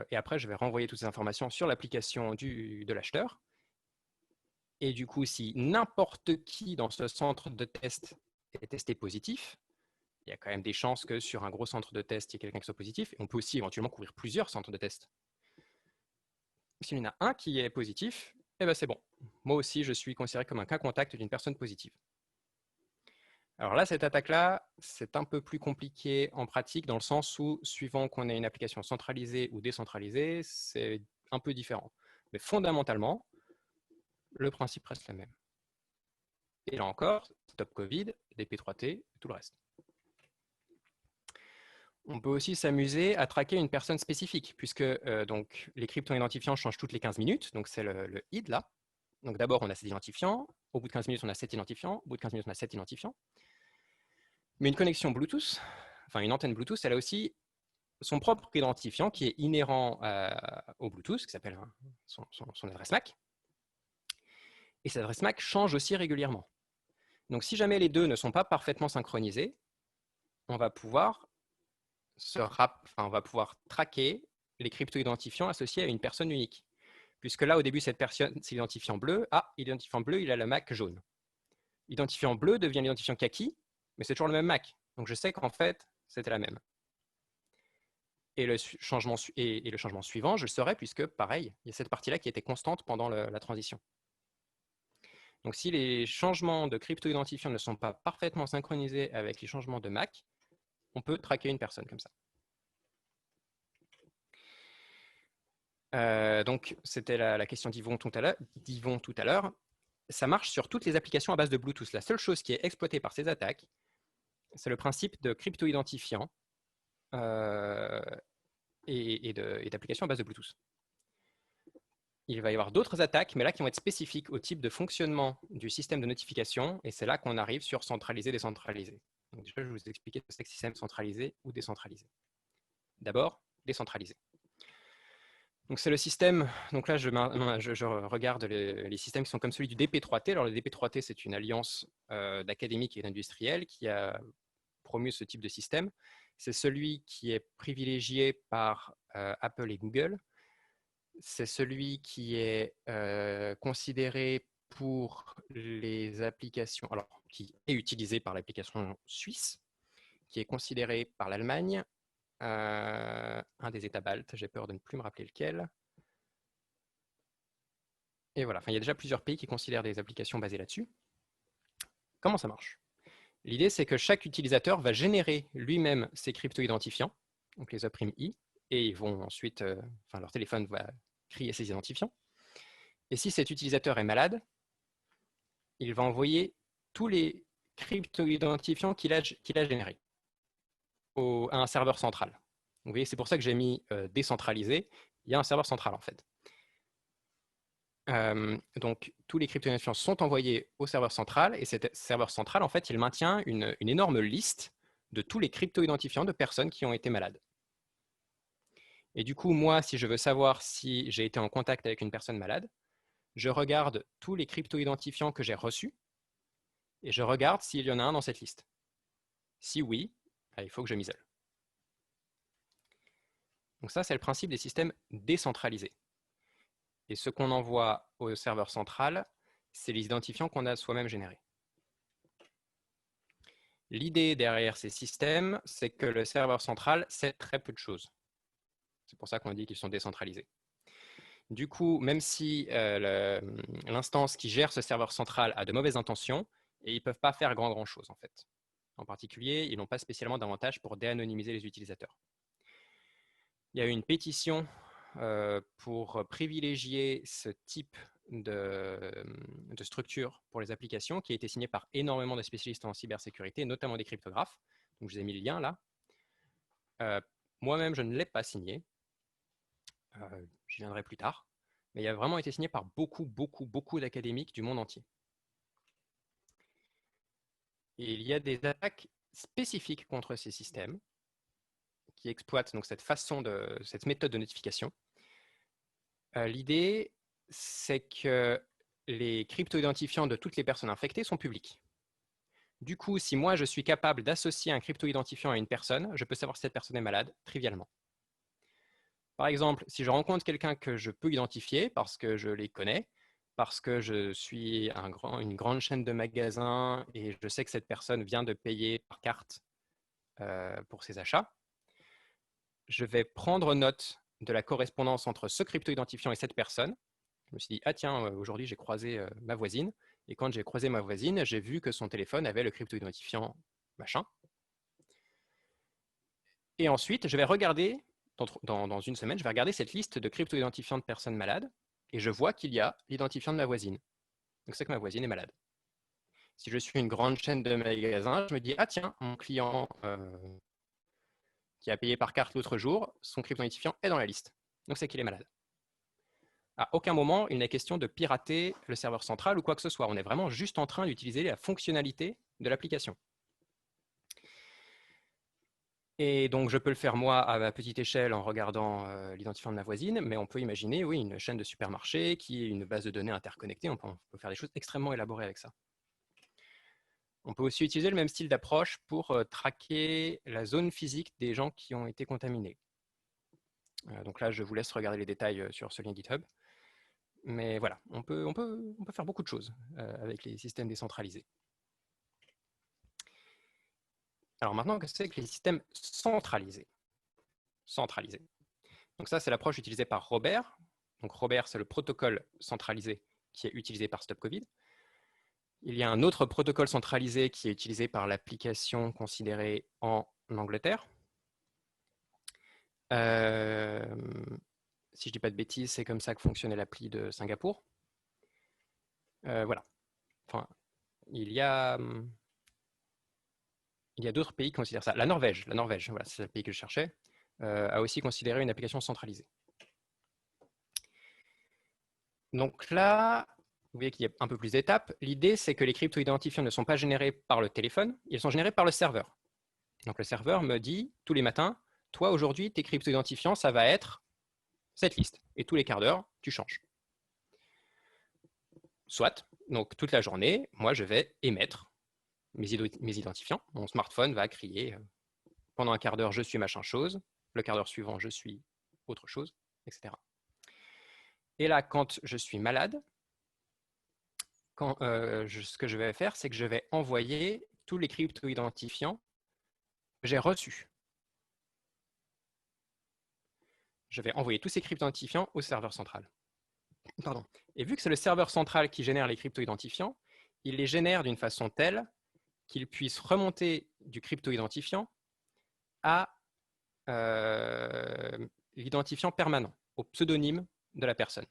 et après, je vais renvoyer toutes ces informations sur l'application de l'acheteur. Et du coup, si n'importe qui dans ce centre de test est testé positif, il y a quand même des chances que sur un gros centre de test, il y ait quelqu'un qui soit positif. Et on peut aussi éventuellement couvrir plusieurs centres de test. S'il y en a un qui est positif, eh ben c'est bon. Moi aussi, je suis considéré comme un cas contact d'une personne positive. Alors là, cette attaque-là, c'est un peu plus compliqué en pratique dans le sens où, suivant qu'on ait une application centralisée ou décentralisée, c'est un peu différent. Mais fondamentalement, le principe reste le même. Et là encore, Stop Covid, DP3T, tout le reste. On peut aussi s'amuser à traquer une personne spécifique, puisque donc, les crypto-identifiants changent toutes les 15 minutes, donc c'est le ID là. Donc d'abord, on a cet identifiant, au bout de 15 minutes, on a cet identifiant, au bout de 15 minutes, on a cet identifiant. Mais une connexion Bluetooth, enfin une antenne Bluetooth, elle a aussi son propre identifiant qui est inhérent au Bluetooth, qui s'appelle son adresse MAC. Et cette adresse MAC change aussi régulièrement. Donc si jamais les deux ne sont pas parfaitement synchronisés, on va pouvoir traquer les crypto-identifiants associés à une personne unique. Puisque là, au début, cette personne, c'est l'identifiant bleu. Ah, l'identifiant bleu, il a le MAC jaune. L'identifiant bleu devient l'identifiant kaki, mais c'est toujours le même MAC. Donc je sais qu'en fait, c'était la même. Et le changement suivant, je le saurai puisque, pareil, il y a cette partie-là qui était constante pendant la transition. Donc si les changements de crypto-identifiants ne sont pas parfaitement synchronisés avec les changements de MAC, on peut traquer une personne comme ça. Donc c'était la question d'Yvon tout à l'heure. Ça marche sur toutes les applications à base de Bluetooth. La seule chose qui est exploitée par ces attaques, c'est le principe de crypto-identifiant et d'applications à base de Bluetooth. Il va y avoir d'autres attaques, mais là qui vont être spécifiques au type de fonctionnement du système de notification, et c'est là qu'on arrive sur centralisé, décentralisé. Donc déjà, je vais vous expliquer ce que c'est que système centralisé ou décentralisé. D'abord, décentralisé. Donc c'est le système, donc là je regarde les systèmes qui sont comme celui du DP3T. Alors le DP3T, c'est une alliance d'académiques et d'industriels qui a promu ce type de système. C'est celui qui est privilégié par Apple et Google. C'est celui qui est considéré pour les applications, alors qui est utilisé par l'application suisse, qui est considéré par l'Allemagne, un des États baltes, j'ai peur de ne plus me rappeler lequel. Et voilà, enfin, il y a déjà plusieurs pays qui considèrent des applications basées là-dessus. Comment ça marche? L'idée, c'est que chaque utilisateur va générer lui-même ses crypto-identifiants, donc les O'Prime-I, et ils vont ensuite, leur téléphone va créer ses identifiants. Et si cet utilisateur est malade, il va envoyer tous les crypto-identifiants qu'il a générés à un serveur central. Vous voyez, c'est pour ça que j'ai mis décentralisé. Il y a un serveur central, en fait. Donc, tous les crypto-identifiants sont envoyés au serveur central, et cet serveur central, en fait, il maintient une énorme liste de tous les crypto-identifiants de personnes qui ont été malades. Et du coup, moi, si je veux savoir si j'ai été en contact avec une personne malade, je regarde tous les crypto-identifiants que j'ai reçus, et je regarde s'il y en a un dans cette liste. Si oui, il faut que je m'isole. Donc ça, c'est le principe des systèmes décentralisés. Et ce qu'on envoie au serveur central, c'est les identifiants qu'on a soi-même générés. L'idée derrière ces systèmes, c'est que le serveur central sait très peu de choses. C'est pour ça qu'on dit qu'ils sont décentralisés. Du coup, même si l'instance qui gère ce serveur central a de mauvaises intentions, et ils ne peuvent pas faire grand-chose en fait. En particulier, ils n'ont pas spécialement d'avantage pour déanonymiser les utilisateurs. Il y a eu une pétition pour privilégier ce type de structure pour les applications qui a été signée par énormément de spécialistes en cybersécurité, notamment des cryptographes. Donc, je vous ai mis le lien là. Moi-même, je ne l'ai pas signé. J'y viendrai plus tard. Mais il a vraiment été signé par beaucoup d'académiques du monde entier. Et il y a des attaques spécifiques contre ces systèmes qui exploitent donc cette méthode de notification. L'idée, c'est que les crypto-identifiants de toutes les personnes infectées sont publics. Du coup, si moi, je suis capable d'associer un crypto-identifiant à une personne, je peux savoir si cette personne est malade, trivialement. Par exemple, si je rencontre quelqu'un que je peux identifier parce que je les connais, parce que je suis une grande chaîne de magasins et je sais que cette personne vient de payer par carte pour ses achats, je vais prendre note de la correspondance entre ce crypto-identifiant et cette personne. Je me suis dit, ah tiens, aujourd'hui j'ai croisé ma voisine, et quand j'ai croisé ma voisine, j'ai vu que son téléphone avait le crypto-identifiant machin. Et ensuite, je vais regarder, dans une semaine, je vais regarder cette liste de crypto-identifiants de personnes malades, et je vois qu'il y a l'identifiant de ma voisine. Donc c'est que ma voisine est malade. Si je suis une grande chaîne de magasins, je me dis, ah tiens, mon client qui a payé par carte l'autre jour, son crypto-identifiant est dans la liste. Donc c'est qu'il est malade. À aucun moment, il n'est question de pirater le serveur central ou quoi que ce soit. On est vraiment juste en train d'utiliser la fonctionnalité de l'application. Et donc, je peux le faire moi à ma petite échelle en regardant l'identifiant de ma voisine, mais on peut imaginer, oui, une chaîne de supermarché qui est une base de données interconnectée. On peut faire des choses extrêmement élaborées avec ça. On peut aussi utiliser le même style d'approche pour traquer la zone physique des gens qui ont été contaminés. Donc là, je vous laisse regarder les détails sur ce lien GitHub. Mais voilà, on peut faire beaucoup de choses avec les systèmes décentralisés. Alors maintenant, qu'est-ce que c'est que les systèmes centralisés? Donc ça, c'est l'approche utilisée par Robert. Donc Robert, c'est le protocole centralisé qui est utilisé par StopCovid. Il y a un autre protocole centralisé qui est utilisé par l'application considérée en Angleterre. Si je ne dis pas de bêtises, c'est comme ça que fonctionnait l'appli de Singapour. Voilà. Enfin, il y a d'autres pays qui considèrent ça. La Norvège, voilà, c'est le pays que je cherchais, a aussi considéré une application centralisée. Donc là, vous voyez qu'il y a un peu plus d'étapes. L'idée, c'est que les crypto-identifiants ne sont pas générés par le téléphone, ils sont générés par le serveur. Donc le serveur me dit tous les matins, toi aujourd'hui, tes crypto-identifiants, ça va être cette liste. Et tous les quarts d'heure, tu changes. Soit, donc toute la journée, moi, je vais émettre mes identifiants. Mon smartphone va crier pendant un quart d'heure, je suis machin chose. Le quart d'heure suivant, je suis autre chose, etc. Et là, quand je suis malade, ce que je vais faire, c'est que je vais envoyer tous les crypto-identifiants que j'ai reçus. Je vais envoyer tous ces crypto-identifiants au serveur central. Pardon. Et vu que c'est le serveur central qui génère les crypto-identifiants, il les génère d'une façon telle qu'il puisse remonter du crypto-identifiant à l'identifiant permanent, au pseudonyme de la personne.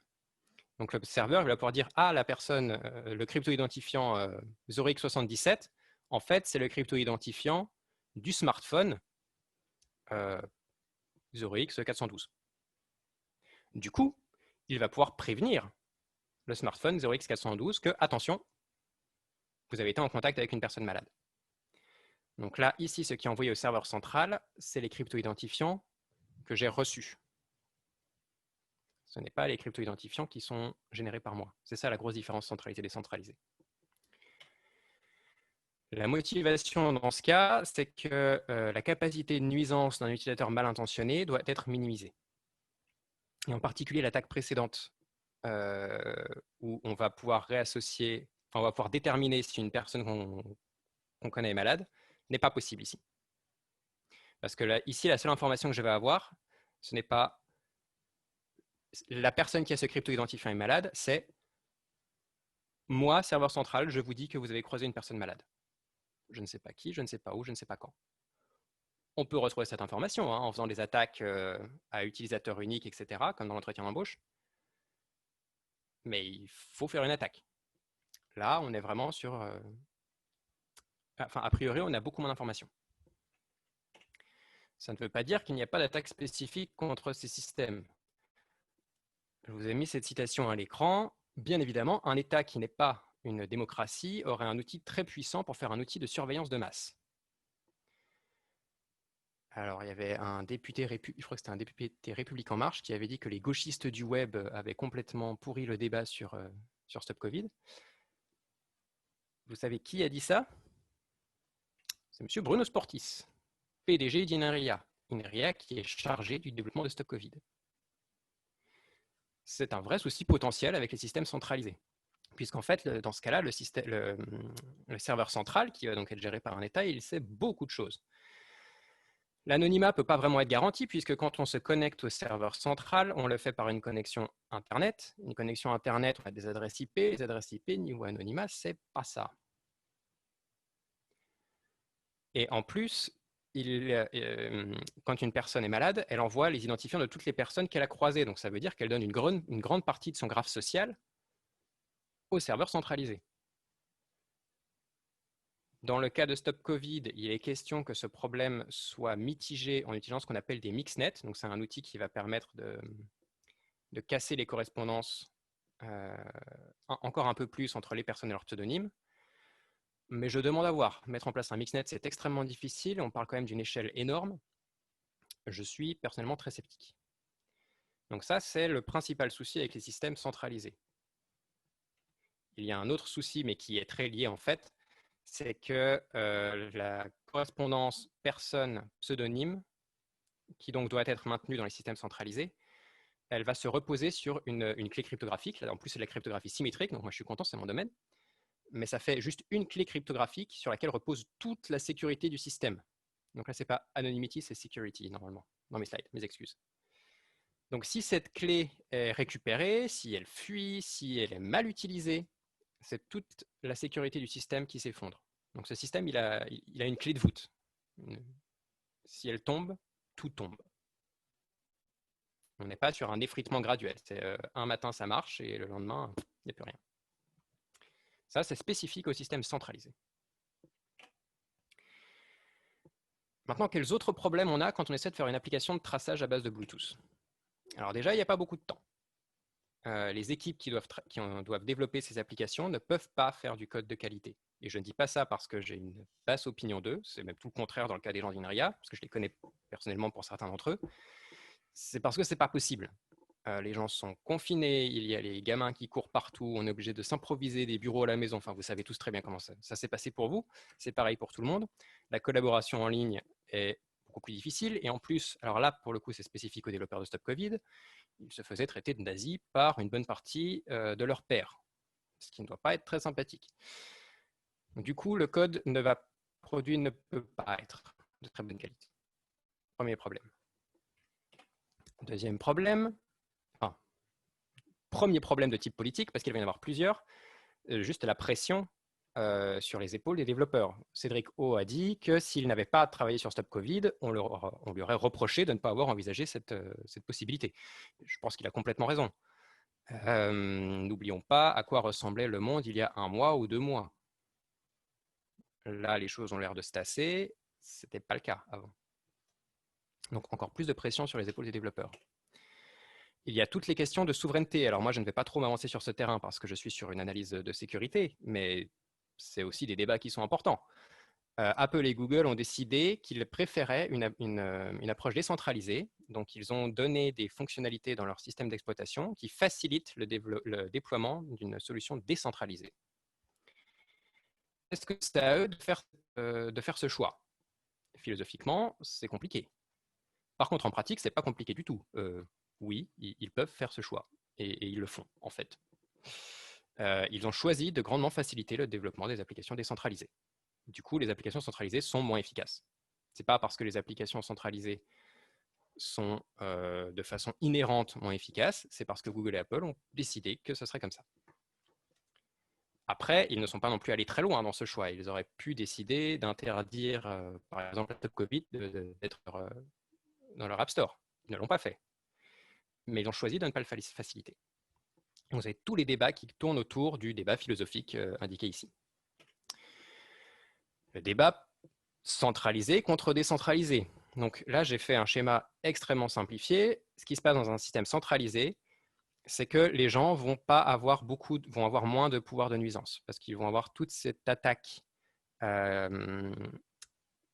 Donc le serveur va pouvoir dire la personne, le crypto-identifiant Zorix77, en fait, c'est le crypto-identifiant du smartphone Zorix412. Du coup, il va pouvoir prévenir le smartphone Zorix412 que, attention, vous avez été en contact avec une personne malade. Donc là, ici, ce qui est envoyé au serveur central, c'est les crypto-identifiants que j'ai reçus. Ce n'est pas les crypto-identifiants qui sont générés par moi. C'est ça la grosse différence centralisée-décentralisée. La motivation dans ce cas, c'est que la capacité de nuisance d'un utilisateur mal intentionné doit être minimisée. Et en particulier, l'attaque précédente, où on va pouvoir réassocier, enfin, on va pouvoir déterminer si une personne qu'on connaît est malade, n'est pas possible ici. Parce que là, ici, la seule information que je vais avoir, ce n'est pas la personne qui a ce crypto-identifiant est malade, c'est moi, serveur central, je vous dis que vous avez croisé une personne malade. Je ne sais pas qui, je ne sais pas où, je ne sais pas quand. On peut retrouver cette information en faisant des attaques à utilisateurs uniques, etc., comme dans l'entretien d'embauche. Mais il faut faire une attaque. Là, on est vraiment sur... Enfin, a priori, on a beaucoup moins d'informations. Ça ne veut pas dire qu'il n'y a pas d'attaque spécifique contre ces systèmes. Je vous ai mis cette citation à l'écran. Bien évidemment, un État qui n'est pas une démocratie aurait un outil très puissant pour faire un outil de surveillance de masse. Alors, il y avait un député, je crois que c'était un député République En Marche, qui avait dit que les gauchistes du web avaient complètement pourri le débat sur Stop Covid. Vous savez qui a dit ça? C'est M. Bruno Sportis, PDG d'INRIA. INRIA qui est chargé du développement de Stop Covid. C'est un vrai souci potentiel avec les systèmes centralisés. Puisqu'en fait, dans ce cas-là, le serveur central, qui va donc être géré par un État, il sait beaucoup de choses. L'anonymat ne peut pas vraiment être garanti, puisque quand on se connecte au serveur central, on le fait par une connexion Internet. Une connexion Internet, on a des adresses IP. Les adresses IP, niveau anonymat, c'est pas ça. Et en plus, quand une personne est malade, elle envoie les identifiants de toutes les personnes qu'elle a croisées. Donc ça veut dire qu'elle donne une grande partie de son graphe social au serveur centralisé. Dans le cas de Stop Covid, il est question que ce problème soit mitigé en utilisant ce qu'on appelle des mixnets. Donc c'est un outil qui va permettre de casser les correspondances encore un peu plus entre les personnes et leurs pseudonymes. Mais je demande à voir. Mettre en place un mixnet, c'est extrêmement difficile. On parle quand même d'une échelle énorme. Je suis personnellement très sceptique. Donc ça, c'est le principal souci avec les systèmes centralisés. Il y a un autre souci, mais qui est très lié en fait, c'est que la correspondance personne-pseudonyme, qui donc doit être maintenue dans les systèmes centralisés, elle va se reposer sur une clé cryptographique. Là, en plus, c'est de la cryptographie symétrique, donc moi je suis content, c'est mon domaine. Mais ça fait juste une clé cryptographique sur laquelle repose toute la sécurité du système. Donc là, ce n'est pas anonymity, c'est security, normalement, dans mes slides, mes excuses. Donc si cette clé est récupérée, si elle fuit, si elle est mal utilisée, c'est toute la sécurité du système qui s'effondre. Donc ce système, il a une clé de voûte. Si elle tombe, tout tombe. On n'est pas sur un effritement graduel. C'est un matin, ça marche, et le lendemain, il n'y a plus rien. Ça, c'est spécifique au système centralisé. Maintenant, quels autres problèmes on a quand on essaie de faire une application de traçage à base de Bluetooth? Alors déjà, il n'y a pas beaucoup de temps. Les équipes qui doivent développer ces applications ne peuvent pas faire du code de qualité. Et je ne dis pas ça parce que j'ai une basse opinion d'eux, c'est même tout le contraire dans le cas des gens d'INRIA, parce que je les connais personnellement pour certains d'entre eux. C'est parce que ce n'est pas possible. les gens sont confinés, il y a les gamins qui courent partout, on est obligé de s'improviser des bureaux à la maison. Enfin, vous savez tous très bien comment ça s'est passé pour vous. C'est pareil pour tout le monde. La collaboration en ligne est beaucoup plus difficile. Et en plus, alors là, pour le coup, c'est spécifique aux développeurs de Stop Covid, ils se faisaient traiter de nazis par une bonne partie de leurs pairs, ce qui ne doit pas être très sympathique. Donc, du coup, le code produit ne peut pas être de très bonne qualité. Premier problème. Deuxième problème, premier problème de type politique, parce qu'il va y en avoir plusieurs, juste la pression sur les épaules des développeurs. Cédric O a dit que s'il n'avait pas travaillé sur Stop Covid, on lui aurait reproché de ne pas avoir envisagé cette possibilité. Je pense qu'il a complètement raison. N'oublions pas à quoi ressemblait le monde il y a 1 mois ou 2 mois. Là, les choses ont l'air de se tasser. Ce n'était pas le cas avant. Donc, encore plus de pression sur les épaules des développeurs. Il y a toutes les questions de souveraineté. Alors moi, je ne vais pas trop m'avancer sur ce terrain parce que je suis sur une analyse de sécurité, mais c'est aussi des débats qui sont importants. Apple et Google ont décidé qu'ils préféraient une approche décentralisée. Donc, ils ont donné des fonctionnalités dans leur système d'exploitation qui facilitent le déploiement d'une solution décentralisée. Est-ce que c'est à eux de faire ce choix? Philosophiquement, c'est compliqué. Par contre, en pratique, ce n'est pas compliqué du tout. Oui, ils peuvent faire ce choix. Et ils le font, en fait. Ils ont choisi de grandement faciliter le développement des applications décentralisées. Du coup, les applications centralisées sont moins efficaces. Ce n'est pas parce que les applications centralisées sont de façon inhérente moins efficaces, c'est parce que Google et Apple ont décidé que ce serait comme ça. Après, ils ne sont pas non plus allés très loin dans ce choix. Ils auraient pu décider d'interdire, par exemple, la Stop Covid d'être dans leur App Store. Ils ne l'ont pas fait. Mais ils ont choisi de ne pas le faciliter. Vous avez tous les débats qui tournent autour du débat philosophique indiqué ici. Le débat centralisé contre décentralisé. Donc là, j'ai fait un schéma extrêmement simplifié. Ce qui se passe dans un système centralisé, c'est que les gens vont avoir moins de pouvoir de nuisance parce qu'ils vont avoir toute cette attaque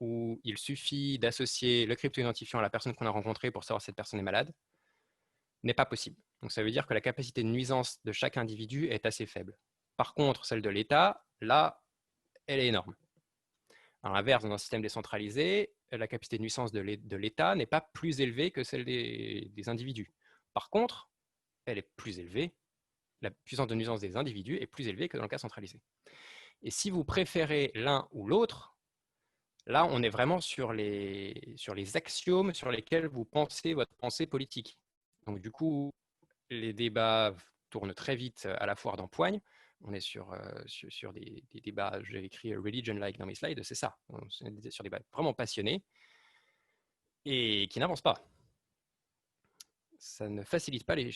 où il suffit d'associer le crypto-identifiant à la personne qu'on a rencontrée pour savoir si cette personne est malade, n'est pas possible. Donc ça veut dire que la capacité de nuisance de chaque individu est assez faible. Par contre, celle de l'État, là, elle est énorme. À l'inverse, dans un système décentralisé, la capacité de nuisance de l'État n'est pas plus élevée que celle des individus. Par contre, elle est plus élevée, la puissance de nuisance des individus est plus élevée que dans le cas centralisé. Et si vous préférez l'un ou l'autre, là, on est vraiment sur les axiomes sur lesquels vous pensez votre pensée politique. Donc du coup, les débats tournent très vite à la foire d'empoigne. On est sur des débats, j'ai écrit religion-like dans mes slides, c'est ça. On est sur des débats vraiment passionnés et qui n'avancent pas. Ça ne facilite pas les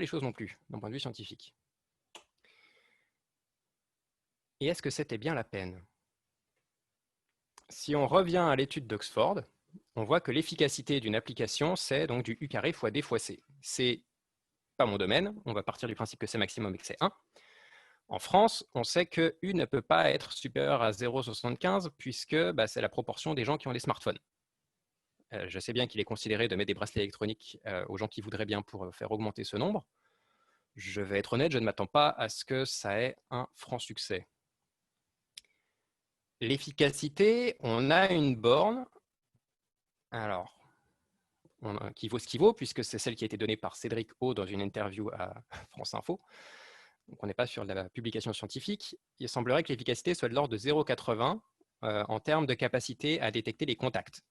choses non plus, d'un point de vue scientifique. Et est-ce que c'était bien la peine? Si on revient à l'étude d'Oxford, on voit que l'efficacité d'une application, c'est donc du U carré fois D fois C. C'est pas mon domaine, on va partir du principe que c'est maximum et que c'est 1. En France, on sait que U ne peut pas être supérieur à 0,75 puisque c'est la proportion des gens qui ont des smartphones. Je sais bien qu'il est considéré de mettre des bracelets électroniques aux gens qui voudraient bien pour faire augmenter ce nombre. Je vais être honnête, je ne m'attends pas à ce que ça ait un franc succès. L'efficacité, on a une borne, alors, qui vaut ce qui vaut, puisque c'est celle qui a été donnée par Cédric O dans une interview à France Info. Donc on n'est pas sur de la publication scientifique. Il semblerait que l'efficacité soit de l'ordre de 0,80 en termes de capacité à détecter les contacts.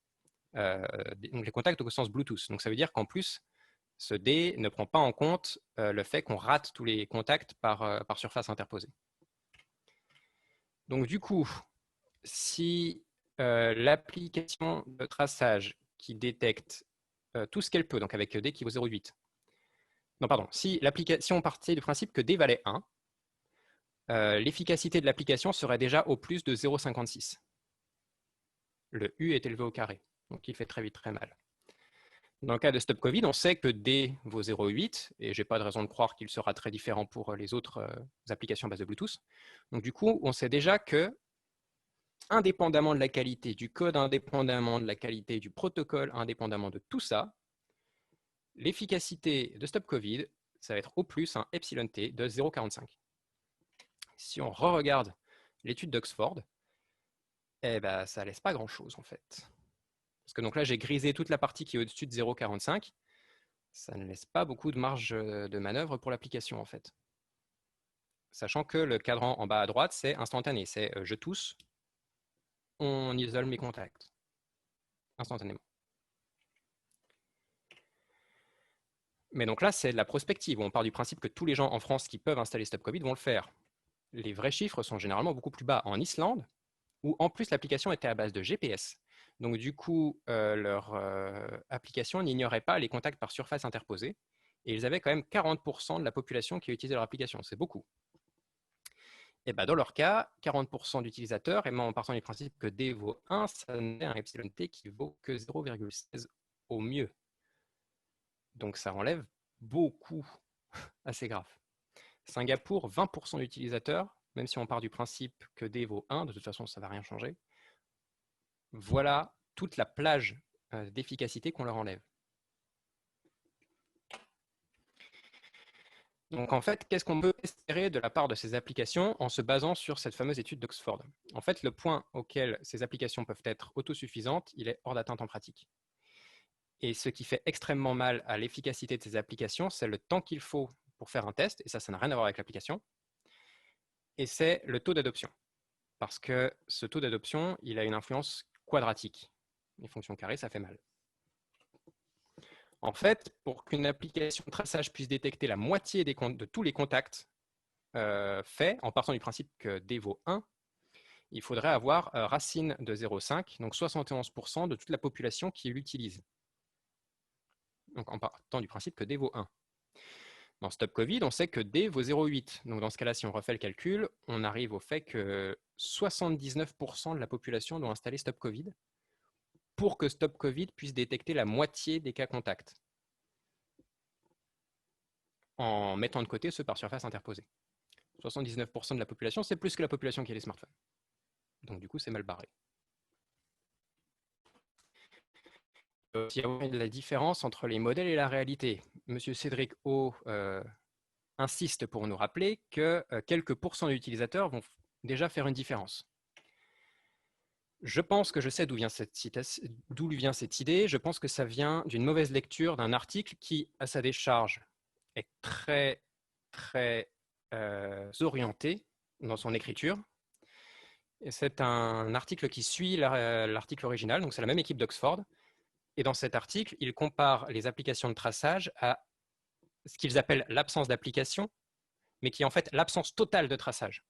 Donc les contacts au sens Bluetooth. Donc ça veut dire qu'en plus, ce D ne prend pas en compte le fait qu'on rate tous les contacts par surface interposée. Donc du coup, si l'application de traçage qui détecte tout ce qu'elle peut, donc avec D qui vaut 0,8, non pardon, si l'application partait du principe que D valait 1, l'efficacité de l'application serait déjà au plus de 0,56. Le U est élevé au carré, donc il fait très vite très mal. Dans le cas de Stop Covid, on sait que D vaut 0,8 et je n'ai pas de raison de croire qu'il sera très différent pour les autres applications à base de Bluetooth. Donc du coup, on sait déjà que, indépendamment de la qualité du code, indépendamment de la qualité du protocole, indépendamment de tout ça, l'efficacité de Stop Covid, ça va être au plus un epsilon t de 0,45. Si on re-regarde l'étude d'Oxford, eh ben, ça ne laisse pas grand-chose en fait. Parce que donc là, j'ai grisé toute la partie qui est au-dessus de 0,45. Ça ne laisse pas beaucoup de marge de manœuvre pour l'application en fait. Sachant que le cadran en bas à droite, c'est instantané. C'est je tousse, on isole mes contacts instantanément. Mais donc là, c'est de la prospective. On part du principe que tous les gens en France qui peuvent installer Stop Covid vont le faire. Les vrais chiffres sont généralement beaucoup plus bas en Islande, où en plus l'application était à base de GPS. Donc du coup, leur application n'ignorait pas les contacts par surface interposée, et ils avaient quand même 40% de la population qui utilisait leur application. C'est beaucoup. Et ben dans leur cas, 40% d'utilisateurs, et même en partant du principe que D vaut 1, ça donne un epsilon t qui vaut que 0,16 au mieux. Donc ça enlève beaucoup, assez grave. Singapour, 20% d'utilisateurs, même si on part du principe que D vaut 1, de toute façon ça ne va rien changer. Voilà toute la plage d'efficacité qu'on leur enlève. Donc en fait, qu'est-ce qu'on peut espérer de la part de ces applications en se basant sur cette fameuse étude d'Oxford? En fait, le point auquel ces applications peuvent être autosuffisantes, il est hors d'atteinte en pratique. Et ce qui fait extrêmement mal à l'efficacité de ces applications, c'est le temps qu'il faut pour faire un test, et ça n'a rien à voir avec l'application, et c'est le taux d'adoption. Parce que ce taux d'adoption, il a une influence quadratique. Les fonctions carrées, ça fait mal. En fait, pour qu'une application de traçage puisse détecter la moitié de tous les contacts faits, en partant du principe que D vaut 1, il faudrait avoir racine de 0,5, donc 71% de toute la population qui l'utilise. Donc en partant du principe que D vaut 1. Dans Stop Covid, on sait que D vaut 0,8. Donc dans ce cas-là, si on refait le calcul, on arrive au fait que 79% de la population doit installer Stop Covid pour que Stop Covid puisse détecter la moitié des cas contacts, en mettant de côté ceux par surface interposée. 79% de la population, c'est plus que la population qui a les smartphones. Donc du coup, c'est mal barré. Il y a la différence entre les modèles et la réalité. Monsieur Cédric O insiste pour nous rappeler que quelques pourcents d'utilisateurs vont déjà faire une différence. Je pense que je sais d'où vient cette idée. Je pense que ça vient d'une mauvaise lecture d'un article qui, à sa décharge, est très, très orienté dans son écriture. C'est un article qui suit l'article original, donc c'est la même équipe d'Oxford. Et dans cet article, il compare les applications de traçage à ce qu'ils appellent l'absence d'application, mais qui est en fait l'absence totale de traçage.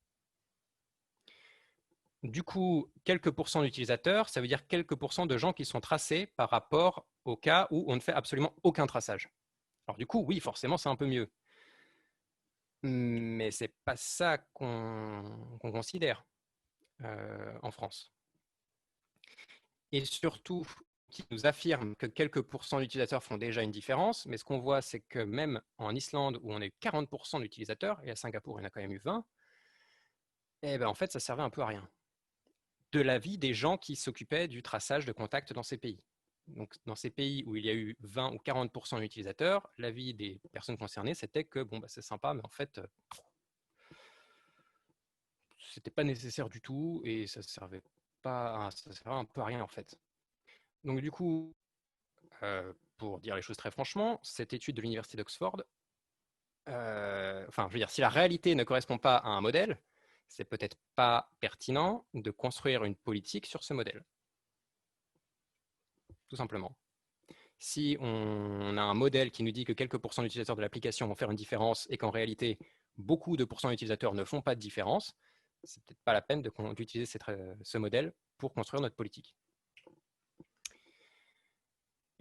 Du coup, quelques pourcents d'utilisateurs, ça veut dire quelques pourcents de gens qui sont tracés par rapport au cas où on ne fait absolument aucun traçage. Alors du coup, oui, forcément, c'est un peu mieux. Mais ce n'est pas ça qu'on considère en France. Et surtout, qui nous affirme que quelques pourcents d'utilisateurs font déjà une différence, mais ce qu'on voit, c'est que même en Islande, où on a eu 40% d'utilisateurs, et à Singapour, il y en a quand même eu 20, eh ben, en fait, ça servait un peu à rien. De l'avis des gens qui s'occupaient du traçage de contacts dans ces pays. Donc, dans ces pays où il y a eu 20 ou 40% d'utilisateurs, l'avis des personnes concernées, c'était que bon, bah, c'est sympa, mais en fait, c'était pas nécessaire du tout et ça servait un peu à rien en fait. Donc du coup, pour dire les choses très franchement, cette étude de l'université d'Oxford, enfin, je veux dire, si la réalité ne correspond pas à un modèle, c'est peut-être pas pertinent de construire une politique sur ce modèle. Tout simplement. Si on a un modèle qui nous dit que quelques pourcents d'utilisateurs de l'application vont faire une différence et qu'en réalité, beaucoup de pourcents d'utilisateurs ne font pas de différence, c'est peut-être pas la peine d'utiliser ce modèle pour construire notre politique.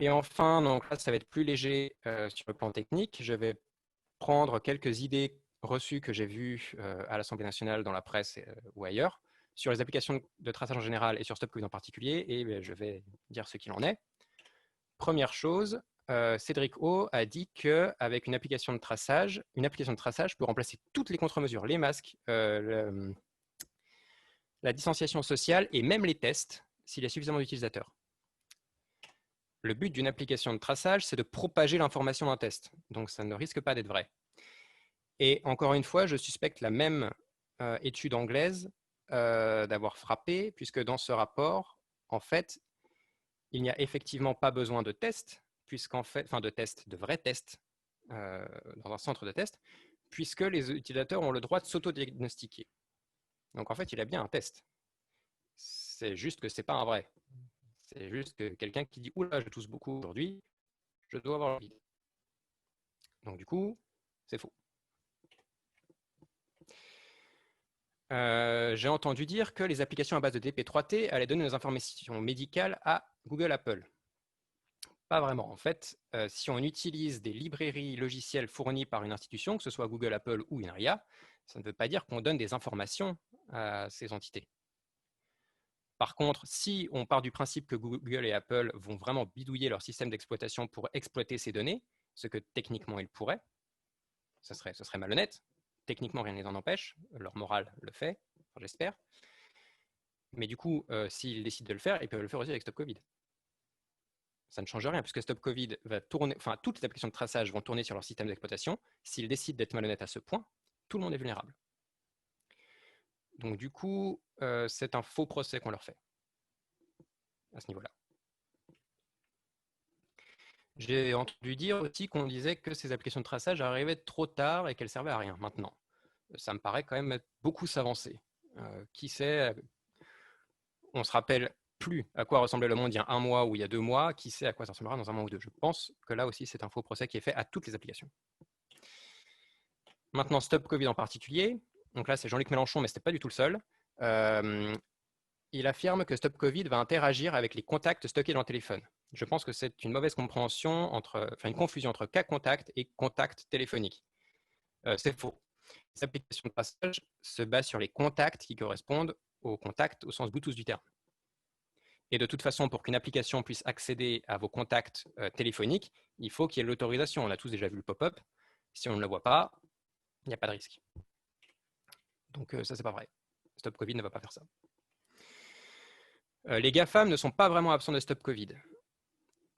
Et enfin, donc là, ça va être plus léger sur le plan technique. Je vais prendre quelques idées reçues que j'ai vues à l'Assemblée nationale, dans la presse ou ailleurs, sur les applications de traçage en général et sur Stop Covid en particulier, et je vais dire ce qu'il en est. Première chose, Cédric O a dit qu'avec une application de traçage peut remplacer toutes les contre-mesures, les masques, la distanciation sociale et même les tests s'il y a suffisamment d'utilisateurs. Le but d'une application de traçage, c'est de propager l'information d'un test. Donc, ça ne risque pas d'être vrai. Et encore une fois, je suspecte la même étude anglaise d'avoir frappé, puisque dans ce rapport, en fait, il n'y a effectivement pas besoin de tests, puisqu'en fait, enfin de tests, de vrais tests, dans un centre de test, puisque les utilisateurs ont le droit de s'auto-diagnostiquer. Donc en fait, il a bien un test. C'est juste que ce n'est pas un vrai. C'est juste que quelqu'un qui dit « Oula, je tousse beaucoup aujourd'hui, je dois avoir le Covid ». Donc du coup, c'est faux. J'ai entendu dire que les applications à base de DP3T allaient donner des informations médicales à Google Apple. Pas vraiment. En fait, si on utilise des librairies logicielles fournies par une institution, que ce soit Google, Apple ou INRIA, ça ne veut pas dire qu'on donne des informations à ces entités. Par contre, si on part du principe que Google et Apple vont vraiment bidouiller leur système d'exploitation pour exploiter ces données, ce que techniquement ils pourraient, ce serait malhonnête. Techniquement, rien ne les en empêche. Leur morale le fait, enfin, j'espère. Mais du coup, s'ils décident de le faire, ils peuvent le faire aussi avec Stop Covid. Ça ne change rien, puisque Stop Covid va tourner, enfin, toutes les applications de traçage vont tourner sur leur système d'exploitation. S'ils décident d'être malhonnêtes à ce point, tout le monde est vulnérable. Donc du coup, c'est un faux procès qu'on leur fait à ce niveau-là. J'ai entendu dire aussi qu'on disait que ces applications de traçage arrivaient trop tard et qu'elles servaient à rien maintenant. Ça me paraît quand même être beaucoup s'avancer. Qui sait, on se rappelle plus à quoi ressemblait le monde il y a un mois ou il y a 2 mois, qui sait à quoi ça ressemblera dans un mois ou deux. Je pense que là aussi, c'est un faux procès qui est fait à toutes les applications. Maintenant, Stop Covid en particulier. Donc là, c'est Jean-Luc Mélenchon, mais ce n'était pas du tout le seul. Il affirme que Stop Covid va interagir avec les contacts stockés dans le téléphone. Je pense que c'est une mauvaise compréhension, une confusion entre cas contact et contact téléphonique. C'est faux. Les applications de traçage se basent sur les contacts qui correspondent aux contacts au sens Bluetooth du terme. Et de toute façon, pour qu'une application puisse accéder à vos contacts téléphoniques, il faut qu'il y ait l'autorisation. On a tous déjà vu le pop-up. Si on ne le voit pas, il n'y a pas de risque. Donc ça, c'est pas vrai. Stop Covid ne va pas faire ça. Les GAFAM ne sont pas vraiment absents de Stop Covid.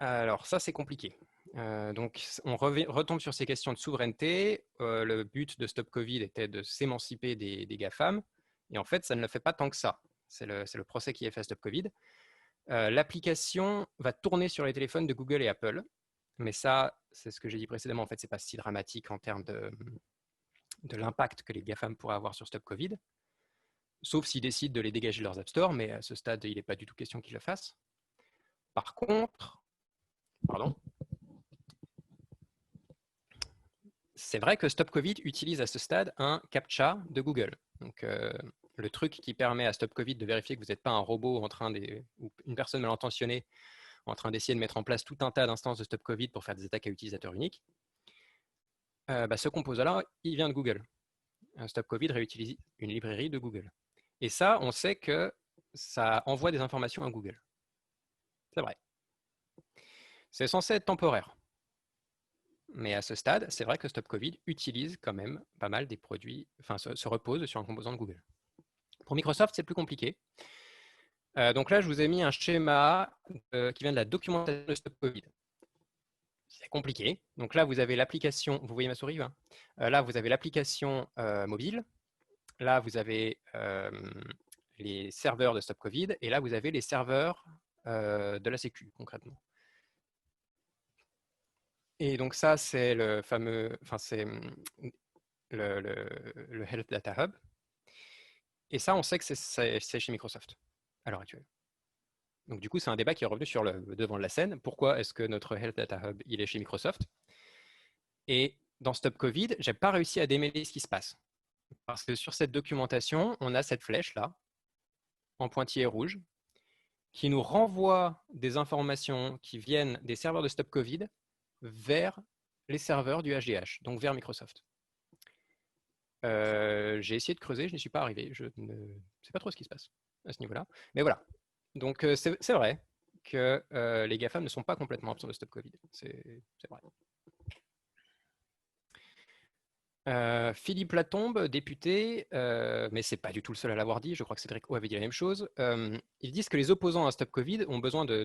Alors ça, c'est compliqué. Donc on retombe sur ces questions de souveraineté. Le but de Stop Covid était de s'émanciper des GAFAM. Et en fait, ça ne le fait pas tant que ça. C'est le procès qui est fait à Stop Covid. L'application va tourner sur les téléphones de Google et Apple. Mais ça, c'est ce que j'ai dit précédemment. En fait, ce n'est pas si dramatique en termes de l'impact que les GAFAM pourraient avoir sur Stop Covid. Sauf s'ils décident de les dégager de leurs App Store, mais à ce stade, il n'est pas du tout question qu'ils le fassent. Par contre, c'est vrai que Stop Covid utilise à ce stade un CAPTCHA de Google. Donc, le truc qui permet à Stop Covid de vérifier que vous n'êtes pas un robot ou une personne mal intentionnée en train d'essayer de mettre en place tout un tas d'instances de Stop Covid pour faire des attaques à utilisateurs uniques. Ce composant-là, il vient de Google. Stop Covid réutilise une librairie de Google. Et ça, on sait que ça envoie des informations à Google. C'est vrai. C'est censé être temporaire. Mais à ce stade, c'est vrai que Stop Covid utilise quand même pas mal des produits, enfin se repose sur un composant de Google. Pour Microsoft, c'est plus compliqué. Donc là, je vous ai mis un schéma qui vient de la documentation de Stop Covid. C'est compliqué. Donc là, vous avez l'application, vous voyez ma souris hein. Là, vous avez l'application mobile. Là, vous avez les serveurs de Stop Covid. Et là, vous avez les serveurs de la Sécu, concrètement. Et donc ça, c'est le fameux, enfin c'est le Health Data Hub. Et ça, on sait que c'est chez Microsoft à l'heure actuelle. Donc du coup, c'est un débat qui est revenu sur le devant de la scène. Pourquoi est-ce que notre Health Data Hub, il est chez Microsoft? Et dans Stop Covid, j'ai pas réussi à démêler ce qui se passe. Parce que sur cette documentation, on a cette flèche-là, en pointillé rouge, qui nous renvoie des informations qui viennent des serveurs de Stop Covid vers les serveurs du HDH, donc vers Microsoft. J'ai essayé de creuser, je n'y suis pas arrivé. Je ne sais pas trop ce qui se passe à ce niveau-là. Mais voilà. Donc c'est vrai que les GAFAM ne sont pas complètement absents de Stop Covid. C'est vrai. Philippe Latombe, député, mais ce n'est pas du tout le seul à l'avoir dit, je crois que Cédric O avait dit la même chose, ils disent que les opposants à Stop Covid ont besoin de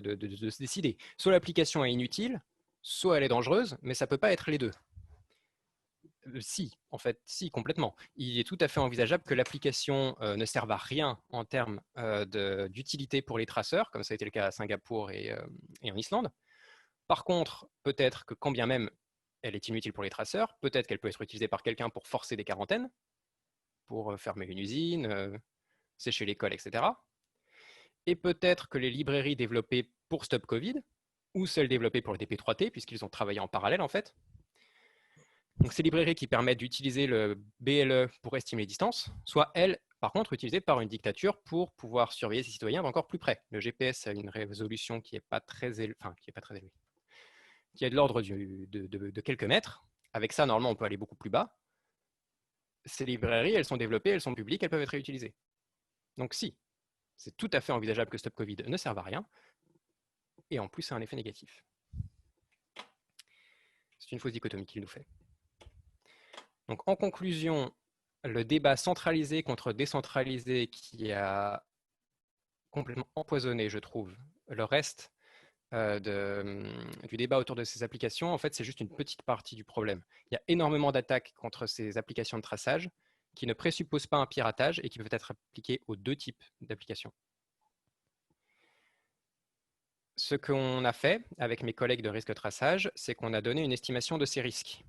se décider. Soit l'application est inutile, soit elle est dangereuse, mais ça ne peut pas être les deux. Si, en fait, si, complètement. Il est tout à fait envisageable que l'application ne serve à rien en termes d'utilité pour les traceurs, comme ça a été le cas à Singapour et en Islande. Par contre, peut-être que quand bien même elle est inutile pour les traceurs, peut-être qu'elle peut être utilisée par quelqu'un pour forcer des quarantaines, pour fermer une usine, sécher l'école, etc. Et peut-être que les librairies développées pour Stop Covid, ou celles développées pour le DP3T, puisqu'ils ont travaillé en parallèle en fait, donc ces librairies qui permettent d'utiliser le BLE pour estimer les distances, soit elles, par contre, utilisées par une dictature pour pouvoir surveiller ses citoyens d'encore plus près. Le GPS a une résolution qui n'est pas très élevée, qui est de l'ordre de quelques mètres. Avec ça, normalement, on peut aller beaucoup plus bas. Ces librairies, elles sont développées, elles sont publiques, elles peuvent être réutilisées. Donc si, c'est tout à fait envisageable que Stop Covid ne serve à rien, et en plus, c'est un effet négatif. C'est une fausse dichotomie qu'il nous fait. Donc en conclusion, le débat centralisé contre décentralisé qui a complètement empoisonné, je trouve, le reste du débat autour de ces applications, en fait, c'est juste une petite partie du problème. Il y a énormément d'attaques contre ces applications de traçage qui ne présupposent pas un piratage et qui peuvent être appliquées aux deux types d'applications. Ce qu'on a fait avec mes collègues de risque traçage, c'est qu'on a donné une estimation de ces risques.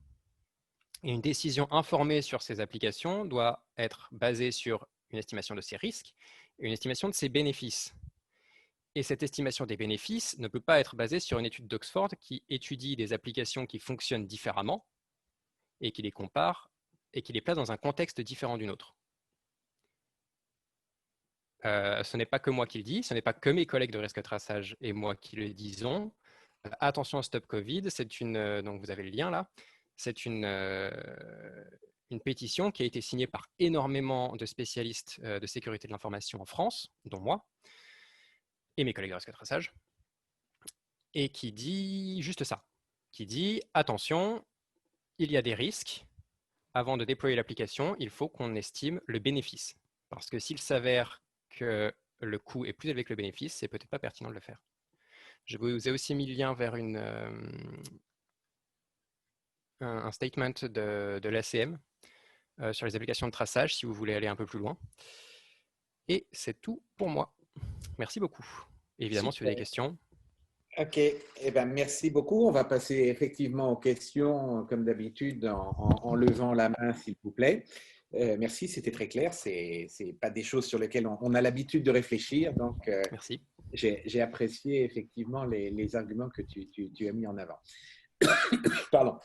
Et une décision informée sur ces applications doit être basée sur une estimation de ces risques et une estimation de ses bénéfices. Et cette estimation des bénéfices ne peut pas être basée sur une étude d'Oxford qui étudie des applications qui fonctionnent différemment et qui les compare et qui les place dans un contexte différent d'une autre. Ce n'est pas que moi qui le dis, ce n'est pas que mes collègues de risque traçage et moi qui le disons. Attention, Stop Covid, c'est donc vous avez le lien là, c'est une pétition qui a été signée par énormément de spécialistes de sécurité de l'information en France, dont moi, et mes collègues de risque traçage, et qui dit juste ça, qui dit attention, il y a des risques, avant de déployer l'application, il faut qu'on estime le bénéfice, parce que s'il s'avère que le coût est plus élevé que le bénéfice, c'est peut-être pas pertinent de le faire. Je vous ai aussi mis le lien vers un statement de l'ACM sur les applications de traçage, si vous voulez aller un peu plus loin. Et c'est tout pour moi. Merci beaucoup. Et évidemment, si vous avez des questions. OK. Eh bien, merci beaucoup. On va passer effectivement aux questions, comme d'habitude, en levant la main, s'il vous plaît. Merci, c'était très clair. Ce n'est pas des choses sur lesquelles on a l'habitude de réfléchir. Donc, merci. J'ai apprécié effectivement les arguments que tu as mis en avant. Pardon.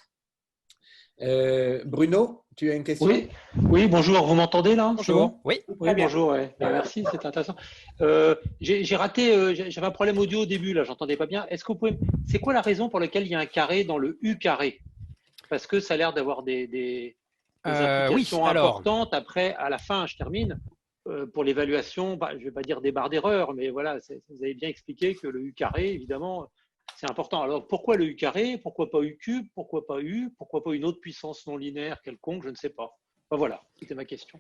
Bruno, tu as une question? Oui, bonjour, vous m'entendez là? Bonjour. Bon oui, bonjour, ouais. Merci, c'est intéressant. J'ai raté, j'avais un problème audio au début, là, j'entendais pas bien. Est-ce que vous pouvez, c'est quoi la raison pour laquelle il y a un carré dans le U carré? Parce que ça a l'air d'avoir des implications importantes. Après, à la fin, je termine, pour l'évaluation, je ne vais pas dire des barres d'erreur, mais voilà, vous avez bien expliqué que le U carré, évidemment, c'est important. Alors, pourquoi le U carré? Pourquoi pas U cube? Pourquoi pas U? Pourquoi pas une autre puissance non linéaire quelconque? Je ne sais pas. Enfin, voilà, c'était ma question.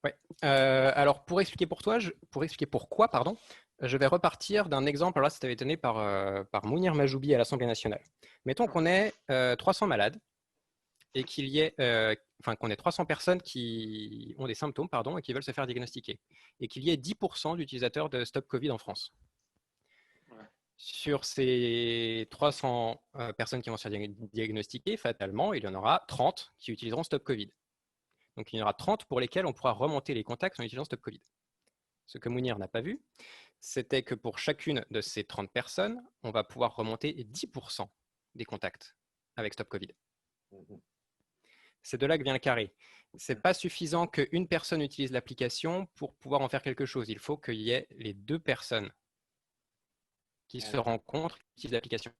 Ouais. Alors, pour expliquer pourquoi, pardon, je vais repartir d'un exemple. Alors là, c'était donné par Mounir Majoubi à l'Assemblée nationale. Mettons qu'on ait 300 malades et qu'on ait 300 personnes qui ont des symptômes, et qui veulent se faire diagnostiquer, et qu'il y ait 10% d'utilisateurs de Stop Covid en France. Sur ces 300 personnes qui vont se faire diagnostiquer, fatalement, il y en aura 30 qui utiliseront Stop Covid. Donc, il y en aura 30 pour lesquels on pourra remonter les contacts en utilisant Stop Covid. Ce que Mounir n'a pas vu, c'était que pour chacune de ces 30 personnes, on va pouvoir remonter 10% des contacts avec Stop Covid. C'est de là que vient le carré. Ce n'est pas suffisant qu'une personne utilise l'application pour pouvoir en faire quelque chose. Il faut qu'il y ait les deux personnes qui se rencontrent, qui utilisent l'application.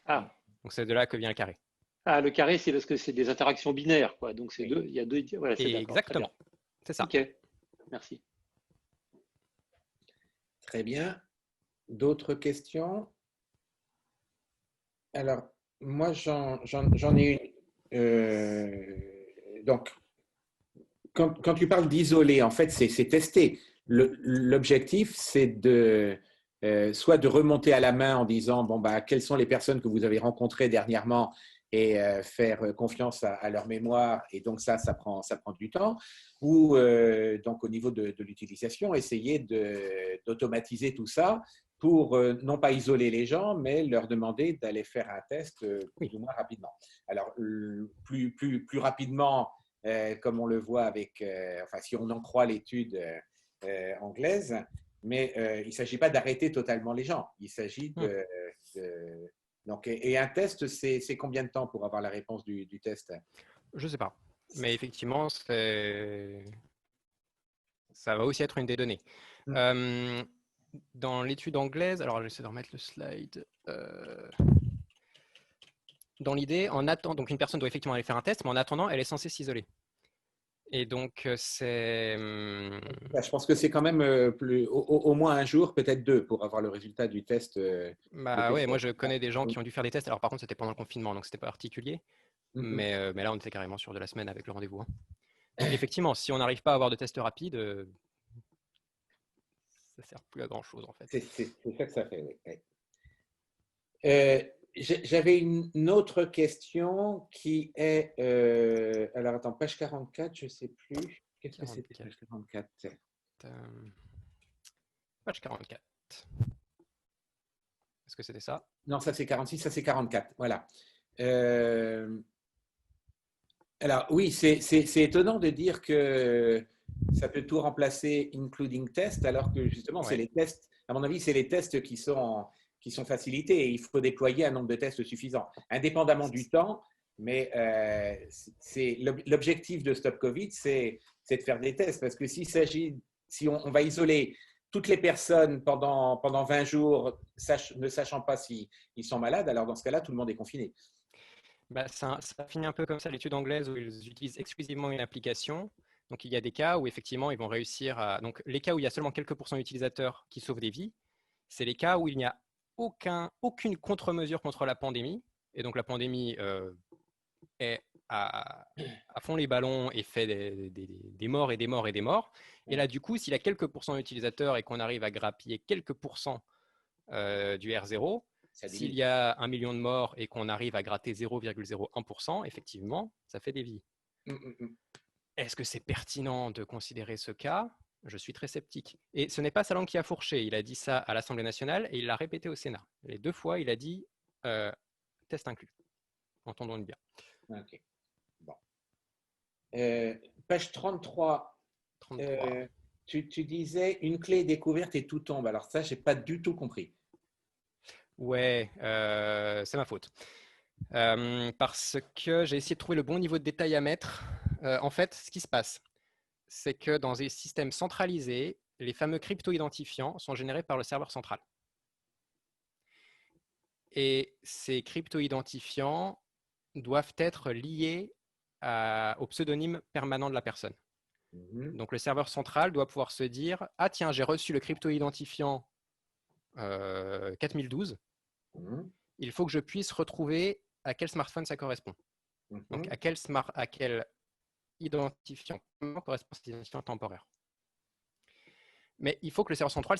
Donc, c'est de là que vient le carré. Le carré, c'est parce que c'est des interactions binaires, quoi. Donc, c'est il y a deux. Voilà, c'est exactement. C'est ça. OK. Merci. Très bien. D'autres questions? Alors, moi, j'en ai une. donc, quand tu parles d'isoler, en fait, c'est tester. L'objectif, c'est soit de remonter à la main en disant, bon, bah, quelles sont les personnes que vous avez rencontrées dernièrement et faire confiance à leur mémoire. Et donc, ça prend du temps. Ou, donc, au niveau de l'utilisation, essayer d'automatiser tout ça pour non pas isoler les gens, mais leur demander d'aller faire un test plus ou moins rapidement. Alors, plus rapidement, comme on le voit avec, enfin, si on en croit l'étude anglaise, mais il ne s'agit pas d'arrêter totalement les gens. Il s'agit donc, et un test, c'est combien de temps pour avoir la réponse du test? Je ne sais pas. Mais effectivement, ça va aussi être une des données. Dans l'étude anglaise, alors j'essaie de remettre le slide. Dans l'idée, donc une personne doit effectivement aller faire un test, mais en attendant, elle est censée s'isoler. Et donc, c'est… Je pense que c'est quand même au moins un jour, peut-être 2, pour avoir le résultat du test. Bah ouais, moi je connais des gens qui ont dû faire des tests. Alors par contre, c'était pendant le confinement, donc c'était pas particulier. Mais là, on était carrément sur de la semaine avec le rendez-vous. Hein. Donc effectivement, si on n'arrive pas à avoir de tests rapides, ça sert plus à grand-chose en fait. C'est ça que ça fait, oui. J'avais une autre question qui est… alors, attends, page 44, je ne sais plus. Qu'est-ce que c'était, page 44? Page 44. Est-ce que c'était ça? Non, ça c'est 46, ça c'est 44. Voilà. Alors, oui, c'est étonnant de dire que ça peut tout remplacer, including test, alors que justement, c'est les tests, à mon avis, c'est les tests qui sont facilités et il faut déployer un nombre de tests suffisant, indépendamment du temps. Mais l'objectif de Stop Covid, c'est de faire des tests parce que si on va isoler toutes les personnes pendant 20 jours, ne sachant pas s'ils sont malades, alors dans ce cas-là, tout le monde est confiné. Bah, ça finit un peu comme ça l'étude anglaise où ils utilisent exclusivement une application. Donc il y a des cas où effectivement ils vont réussir à… Donc les cas où il y a seulement quelques pourcents d'utilisateurs qui sauvent des vies, c'est les cas où il n'y a aucune contre-mesure contre la pandémie. Et donc la pandémie est à fond les ballons et fait des morts et des morts et des morts. Et là du coup, s'il y a quelques pourcents d'utilisateurs et qu'on arrive à grappiller quelques pourcents du R0, s'il y a 1 million de morts et qu'on arrive à gratter 0,01%, effectivement, ça fait des vies. Est-ce que c'est pertinent de considérer ce cas? Je suis très sceptique. Et ce n'est pas Salan qui a fourché. Il a dit ça à l'Assemblée nationale et il l'a répété au Sénat. Les 2 fois, il a dit test inclus. Entendons-nous bien. Ok. Bon. Page 33. 33. Tu disais une clé découverte et tout tombe. Alors ça, je n'ai pas du tout compris. Ouais, c'est ma faute. Parce que j'ai essayé de trouver le bon niveau de détail à mettre. En fait, ce qui se passe, c'est que dans des systèmes centralisés, les fameux crypto-identifiants sont générés par le serveur central. Et ces crypto-identifiants doivent être liés au pseudonyme permanent de la personne. Donc le serveur central doit pouvoir se dire « Ah tiens, j'ai reçu le crypto-identifiant 4012. Il faut que je puisse retrouver à quel smartphone ça correspond. » Donc à quel identifiant correspond cet identifiant temporaire. Mais il faut que le serveur central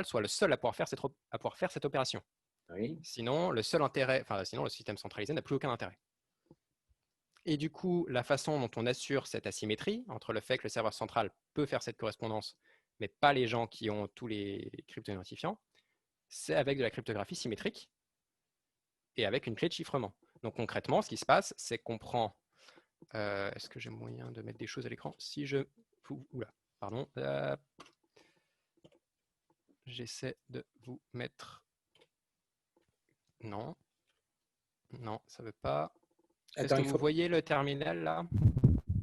soit le seul à pouvoir faire cette opération. Oui. Sinon, le système centralisé n'a plus aucun intérêt. Et du coup, la façon dont on assure cette asymétrie entre le fait que le serveur central peut faire cette correspondance, mais pas les gens qui ont tous les crypto-identifiants, c'est avec de la cryptographie symétrique et avec une clé de chiffrement. Donc concrètement, ce qui se passe, c'est qu'on prend… est-ce que j'ai moyen de mettre des choses à l'écran? Si je… Oula, pardon. J'essaie de vous mettre… Non. Non, ça ne veut pas. Est-ce que vous voyez le terminal là?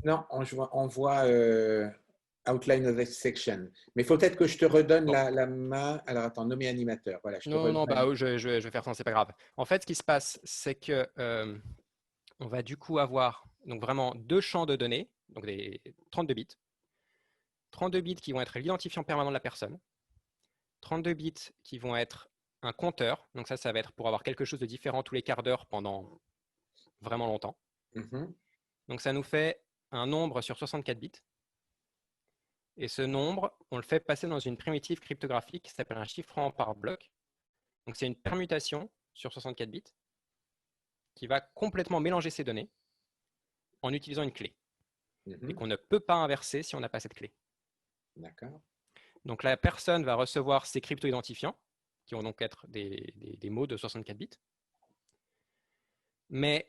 Non, on voit outline of this section. Mais il faut peut-être que je te redonne la main. Alors attends, nommer animateur. Voilà, non, bah, je vais faire ça, c'est pas grave. En fait, ce qui se passe, c'est que on va du coup avoir donc vraiment 2 champs de données, donc des 32 bits. 32 bits qui vont être l'identifiant permanent de la personne. 32 bits qui vont être un compteur. Donc ça va être pour avoir quelque chose de différent tous les quarts d'heure pendant vraiment longtemps. Donc, ça nous fait un nombre sur 64 bits. Et ce nombre, on le fait passer dans une primitive cryptographique qui s'appelle un chiffrement par bloc. Donc, c'est une permutation sur 64 bits qui va complètement mélanger ces données en utilisant une clé et qu'on ne peut pas inverser si on n'a pas cette clé. D'accord. Donc, la personne va recevoir ces crypto-identifiants qui vont donc être des mots de 64 bits. Mais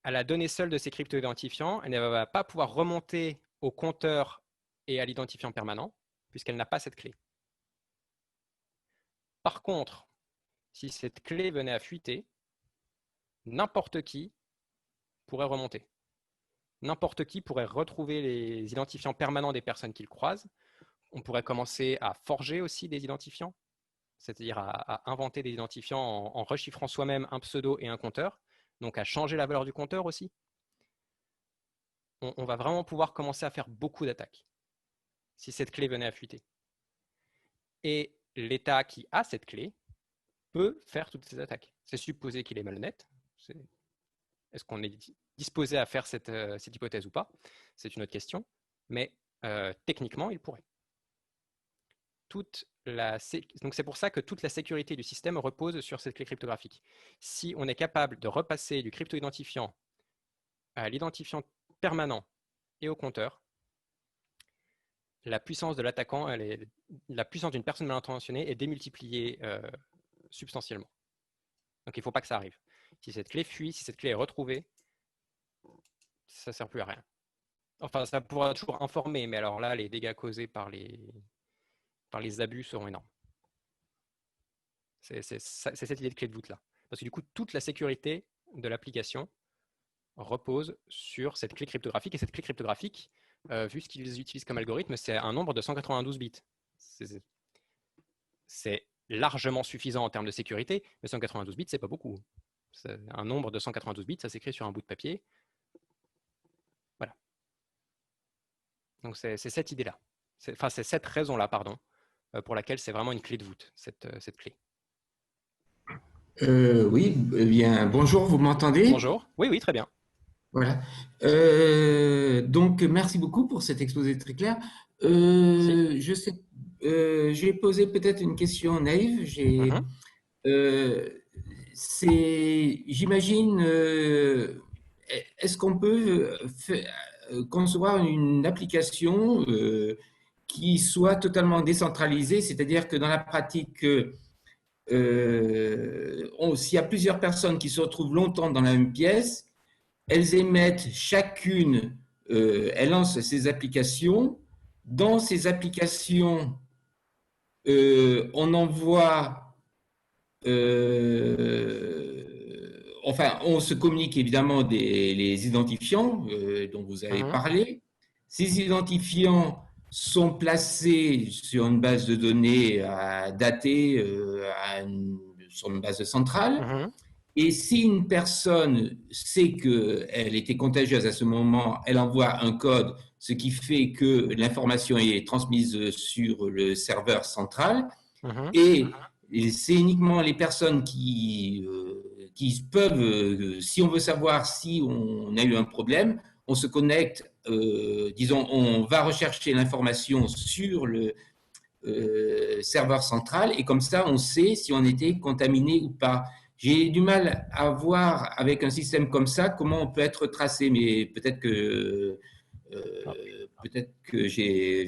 à la donnée seule de ces crypto-identifiants, elle ne va pas pouvoir remonter au compteur et à l'identifiant permanent, puisqu'elle n'a pas cette clé. Par contre, si cette clé venait à fuiter, n'importe qui pourrait remonter. N'importe qui pourrait retrouver les identifiants permanents des personnes qu'il croise. On pourrait commencer à forger aussi des identifiants, c'est-à-dire à inventer des identifiants en rechiffrant soi-même un pseudo et un compteur, donc à changer la valeur du compteur aussi. On va vraiment pouvoir commencer à faire beaucoup d'attaques si cette clé venait à fuiter. Et l'État qui a cette clé peut faire toutes ces attaques. C'est supposé qu'il est malhonnête. Est-ce qu'on est disposé à faire cette hypothèse ou pas? C'est une autre question. Mais techniquement, il pourrait. Donc c'est pour ça que toute la sécurité du système repose sur cette clé cryptographique. Si on est capable de repasser du crypto-identifiant à l'identifiant permanent et au compteur, la puissance de l'attaquant, la puissance d'une personne mal intentionnée est démultipliée substantiellement. Donc il ne faut pas que ça arrive. Si cette clé fuit, si cette clé est retrouvée, ça ne sert plus à rien. Enfin, ça pourra toujours informer, mais alors là, les dégâts causés par les abus seront énormes. C'est cette idée de clé de voûte là. Parce que du coup, toute la sécurité de l'application repose sur cette clé cryptographique. Et cette clé cryptographique, vu ce qu'ils utilisent comme algorithme, c'est un nombre de 192 bits. C'est largement suffisant en termes de sécurité, mais 192 bits, c'est pas beaucoup. Un nombre de 192 bits, ça s'écrit sur un bout de papier. Voilà. Donc c'est cette idée-là. Enfin, c'est cette raison-là, pardon, pour laquelle c'est vraiment une clé de voûte, cette clé. Oui, eh bien, bonjour, vous m'entendez? Bonjour. Oui, oui, très bien. Voilà. Donc, merci beaucoup pour cet exposé très clair. Si. Je sais, j'ai posé peut-être une question naïve. J'imagine, est-ce qu'on peut concevoir une application qui soit totalement décentralisée, c'est-à-dire que dans la pratique, s'il y a plusieurs personnes qui se retrouvent longtemps dans la même pièce, elles émettent chacune, elles lancent ces applications. Dans ces applications, on envoie, enfin, on se communique évidemment les identifiants dont vous avez parlé. Ces identifiants sont placés sur une base de données datée sur une base centrale. Et si une personne sait qu'elle était contagieuse à ce moment, elle envoie un code, ce qui fait que l'information est transmise sur le serveur central. Et c'est uniquement les personnes qui peuvent, si on veut savoir si on a eu un problème, on se connecte, disons, on va rechercher l'information sur le serveur central et comme ça, on sait si on était contaminé ou pas. J'ai du mal à voir avec un système comme ça comment on peut être tracé, mais peut-être que j'ai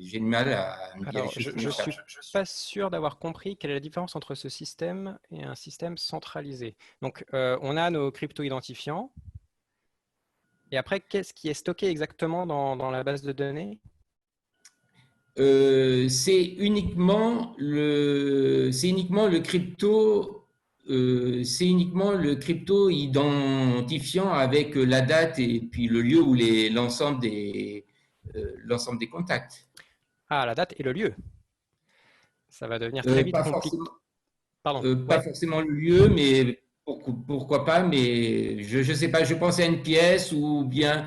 du mal à me dire. Alors, je ne suis pas sûr d'avoir compris quelle est la différence entre ce système et un système centralisé. Donc, on a nos crypto-identifiants. Et après, qu'est-ce qui est stocké exactement dans la base de données? C'est uniquement le crypto. C'est uniquement le crypto identifiant avec la date et puis le lieu où l'ensemble des contacts. Ah, la date et le lieu. Ça va devenir très vite compliqué. Pardon. Pas forcément le lieu, mais pourquoi pas. Mais je ne sais pas, je pensais à une pièce ou bien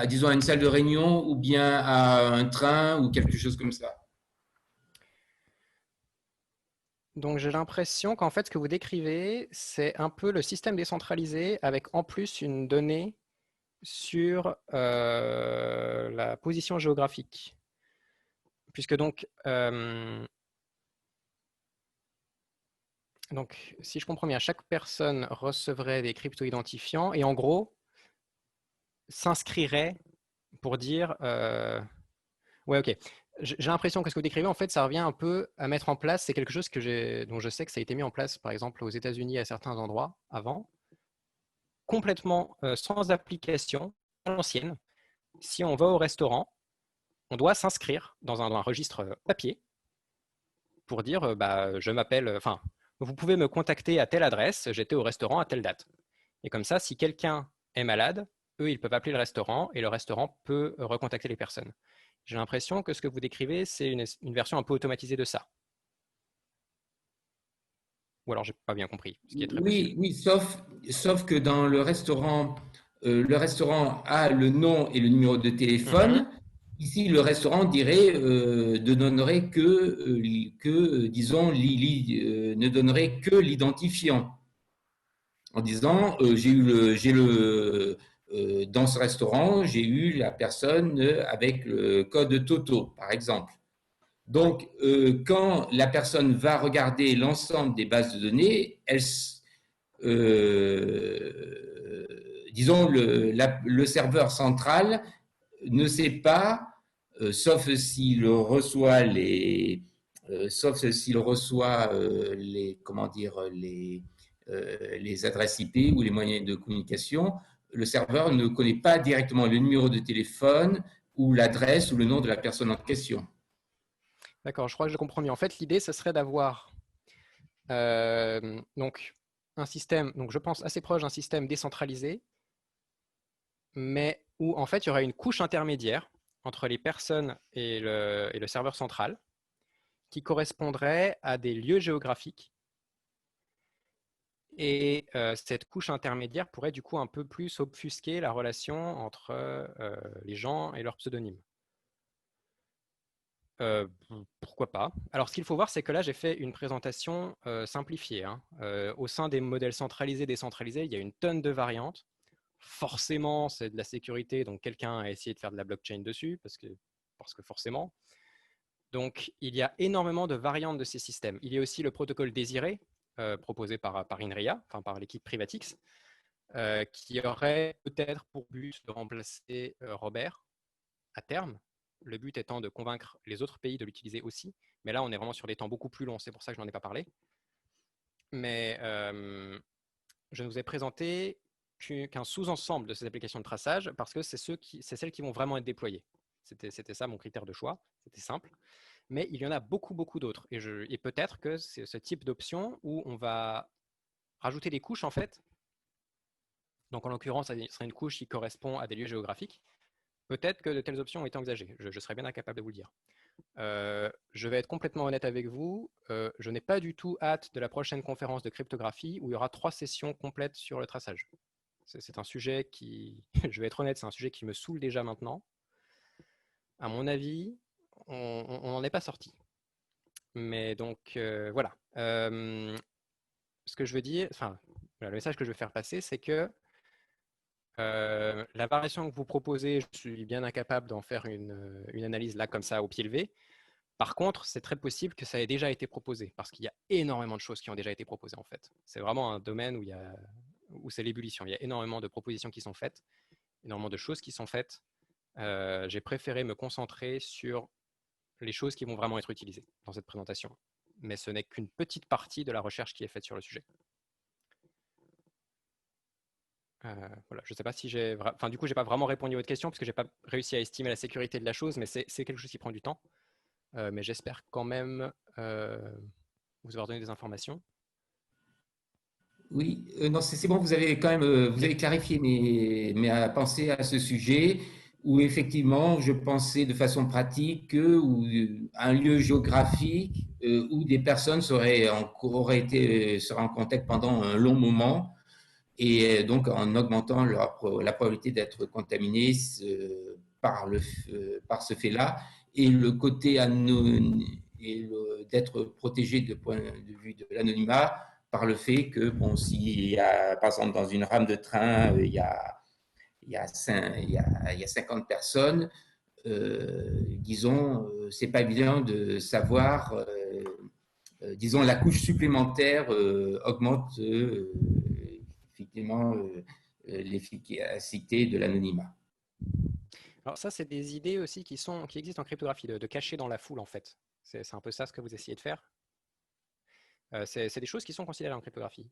disons à une salle de réunion ou bien à un train ou quelque chose comme ça. Donc j'ai l'impression qu'en fait, ce que vous décrivez, c'est un peu le système décentralisé avec en plus une donnée sur la position géographique. Puisque donc, si je comprends bien, chaque personne recevrait des crypto-identifiants et en gros, s'inscrirait pour dire… ouais, ok. J'ai l'impression que ce que vous décrivez, en fait, ça revient un peu à mettre en place, c'est quelque chose dont je sais que ça a été mis en place, par exemple, aux États-Unis à certains endroits avant, complètement sans application, à l'ancienne. Si on va au restaurant, on doit s'inscrire dans un registre papier pour dire je m'appelle, enfin, vous pouvez me contacter à telle adresse, j'étais au restaurant à telle date. Et comme ça, si quelqu'un est malade, eux, ils peuvent appeler le restaurant et le restaurant peut recontacter les personnes. J'ai l'impression que ce que vous décrivez, c'est une version un peu automatisée de ça. Ou alors, j'ai pas bien compris, ce qui est très possible. Oui, sauf que dans le restaurant a le nom et le numéro de téléphone. Ici, le restaurant ne donnerait disons, ne donnerait que l'identifiant en disant dans ce restaurant, j'ai eu la personne avec le code Toto, par exemple. Donc, quand la personne va regarder l'ensemble des bases de données, disons, le serveur central ne sait pas, sauf s'il reçoit les comment dire, les adresses IP ou les moyens de communication, le serveur ne connaît pas directement le numéro de téléphone ou l'adresse ou le nom de la personne en question. D'accord, je crois que je comprends mieux. En fait, l'idée, ce serait d'avoir donc un système, donc je pense assez proche d'un système décentralisé, mais où en fait il y aurait une couche intermédiaire entre les personnes et le serveur central qui correspondrait à des lieux géographiques. Et cette couche intermédiaire pourrait du coup un peu plus obfusquer la relation entre les gens et leurs pseudonymes. Pourquoi pas? Alors, ce qu'il faut voir, c'est que là, j'ai fait une présentation simplifiée. Au sein des modèles centralisés, décentralisés, il y a une tonne de variantes. Forcément, c'est de la sécurité, donc quelqu'un a essayé de faire de la blockchain dessus, parce que forcément. Donc, il y a énormément de variantes de ces systèmes. Il y a aussi le protocole désiré, proposé par INRIA, enfin par l'équipe Privatix, qui aurait peut-être pour but de remplacer Robert à terme. Le but étant de convaincre les autres pays de l'utiliser aussi. Mais là, on est vraiment sur des temps beaucoup plus longs. C'est pour ça que je n'en ai pas parlé. Mais je ne vous ai présenté qu'un sous-ensemble de ces applications de traçage parce que c'est celles qui vont vraiment être déployées. C'était ça mon critère de choix. C'était simple. Mais il y en a beaucoup, beaucoup d'autres. Et peut-être que c'est ce type d'option où on va rajouter des couches, en fait. Donc, en l'occurrence, ça serait une couche qui correspond à des lieux géographiques. Peut-être que de telles options ont été envisagées. Je serais bien incapable de vous le dire. Je vais être complètement honnête avec vous. Je n'ai pas du tout hâte de la prochaine conférence de cryptographie où il y aura 3 sessions complètes sur le traçage. C'est un sujet qui, je vais être honnête, c'est un sujet qui me saoule déjà maintenant. À mon avis, on n'en est pas sorti. Mais donc, voilà. Ce que je veux dire, enfin, le message que je veux faire passer, c'est que la variation que vous proposez, je suis bien incapable d'en faire une analyse là comme ça au pied levé. Par contre, c'est très possible que ça ait déjà été proposé parce qu'il y a énormément de choses qui ont déjà été proposées en fait. C'est vraiment un domaine où c'est l'ébullition. Il y a énormément de propositions qui sont faites, énormément de choses qui sont faites. J'ai préféré me concentrer sur les choses qui vont vraiment être utilisées dans cette présentation. Mais ce n'est qu'une petite partie de la recherche qui est faite sur le sujet. Voilà, je ne sais pas si j'ai… Enfin, du coup, je n'ai pas vraiment répondu à votre question parce que je n'ai pas réussi à estimer la sécurité de la chose, mais c'est quelque chose qui prend du temps. Mais j'espère quand même vous avoir donné des informations. Oui, non, c'est bon, vous avez quand même vous avez clarifié mes pensées à ce sujet où effectivement, je pensais de façon pratique un lieu géographique où des personnes seraient en contact pendant un long moment et donc en augmentant la probabilité d'être contaminé par ce fait-là et le côté d'être protégé de point de vue de l'anonymat par le fait que, bon, s'il y a, par exemple, dans une rame de train, il y 50 personnes, disons, c'est pas évident de savoir, disons, la couche supplémentaire augmente effectivement l'efficacité de l'anonymat. Alors ça, c'est des idées aussi qui existent en cryptographie, de cacher dans la foule en fait. C'est un peu ça ce que vous essayez de faire. C'est des choses qui sont considérées en cryptographie.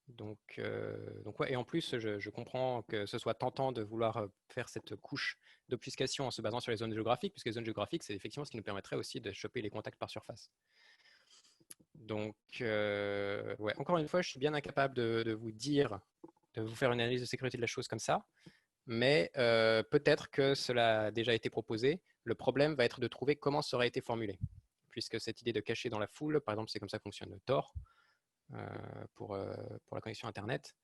Donc ouais, et en plus, je comprends que ce soit tentant de vouloir faire cette couche d'obfuscation en se basant sur les zones géographiques, puisque les zones géographiques, c'est effectivement ce qui nous permettrait aussi de choper les contacts par surface. Donc, ouais, encore une fois, je suis bien incapable de vous dire, de vous faire une analyse de sécurité de la chose comme ça, mais peut-être que cela a déjà été proposé. Le problème va être de trouver comment ça aurait été formulé, puisque cette idée de cacher dans la foule, par exemple, c'est comme ça que fonctionne Tor pour la connexion Internet.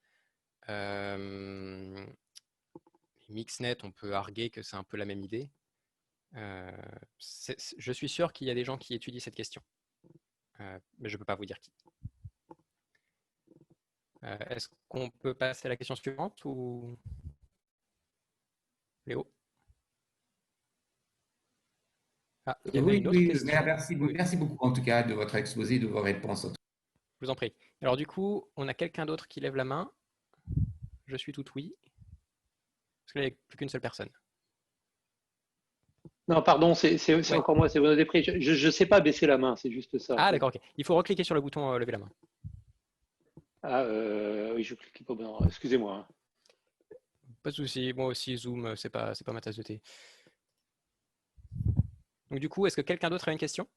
Mixnet, on peut arguer que c'est un peu la même idée. Je suis sûr qu'il y a des gens qui étudient cette question, mais je ne peux pas vous dire qui. Est-ce qu'on peut passer à la question suivante ou Léo? Ah, il y avait une autre question. Merci beaucoup en tout cas de votre exposé, de vos réponses. Je vous en prie. Alors du coup, on a quelqu'un d'autre qui lève la main. Je suis tout oui. Parce qu'il n'y a plus qu'une seule personne. Non, pardon, c'est Ouais. encore moi, c'est Bruno Després. Je ne sais pas baisser la main, c'est juste ça. Ah d'accord, ok. Il faut recliquer sur le bouton lever la main. Ah, oui, je clique pas. Non, excusez-moi. Hein. Pas de souci. Moi aussi, Zoom, c'est pas ma tasse de thé. Donc du coup, est-ce que quelqu'un d'autre a une question?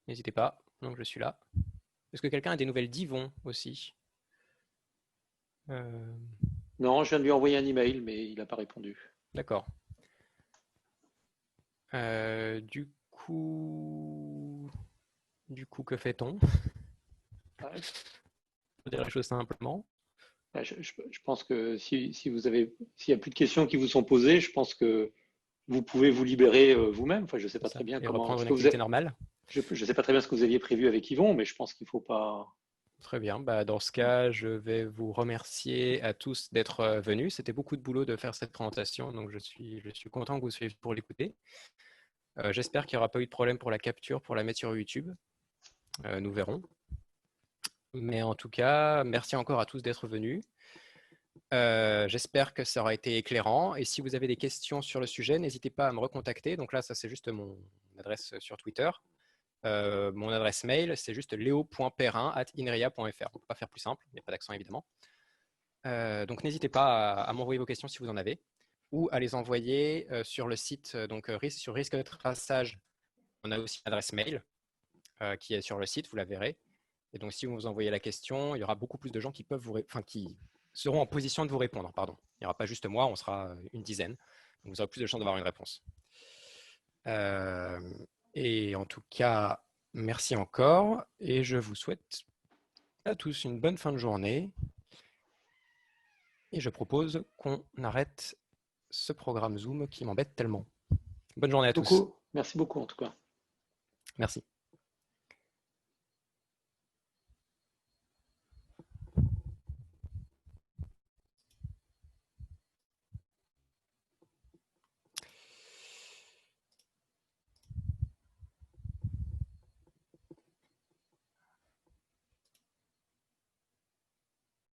N'hésitez pas. Donc je suis là. Est-ce que quelqu'un a des nouvelles d'Yvon aussi? Non, je viens de lui envoyer un email, mais il n'a pas répondu. D'accord. Du coup, que fait-on? Pour dire les choses simplement. Je pense que s'il y a plus de questions qui vous sont posées, je pense que vous pouvez vous libérer vous-même. Enfin, je ne sais pas très bien comment. Reprendre une activité normale. Je ne sais pas très bien ce que vous aviez prévu avec Yvon, mais je pense qu'il ne faut pas. Très bien. Dans ce cas, je vais vous remercier à tous d'être venus. C'était beaucoup de boulot de faire cette présentation, donc je suis content que vous soyez pour l'écouter. J'espère qu'il n'y aura pas eu de problème pour la capture, pour la mettre sur YouTube. Nous verrons. Mais en tout cas, merci encore à tous d'être venus. J'espère que ça aura été éclairant. Et si vous avez des questions sur le sujet, n'hésitez pas à me recontacter. Donc là, ça c'est juste mon adresse sur Twitter. Mon adresse mail, c'est juste leo.perrin@inria.fr. On ne peut pas faire plus simple, il n'y a pas d'accent évidemment. Donc n'hésitez pas à m'envoyer vos questions si vous en avez, ou à les envoyer sur le site, donc sur Risque de Traçage. On a aussi une adresse mail qui est sur le site, vous la verrez. Et donc si vous vous envoyez la question, il y aura beaucoup plus de gens qui seront en position de vous répondre. Pardon. Il n'y aura pas juste moi, on sera une dizaine. Donc vous aurez plus de chances d'avoir une réponse. Et en tout cas, merci encore. Et je vous souhaite à tous une bonne fin de journée. Et je propose qu'on arrête ce programme Zoom qui m'embête tellement. Bonne journée à tous. Merci beaucoup en tout cas. Merci.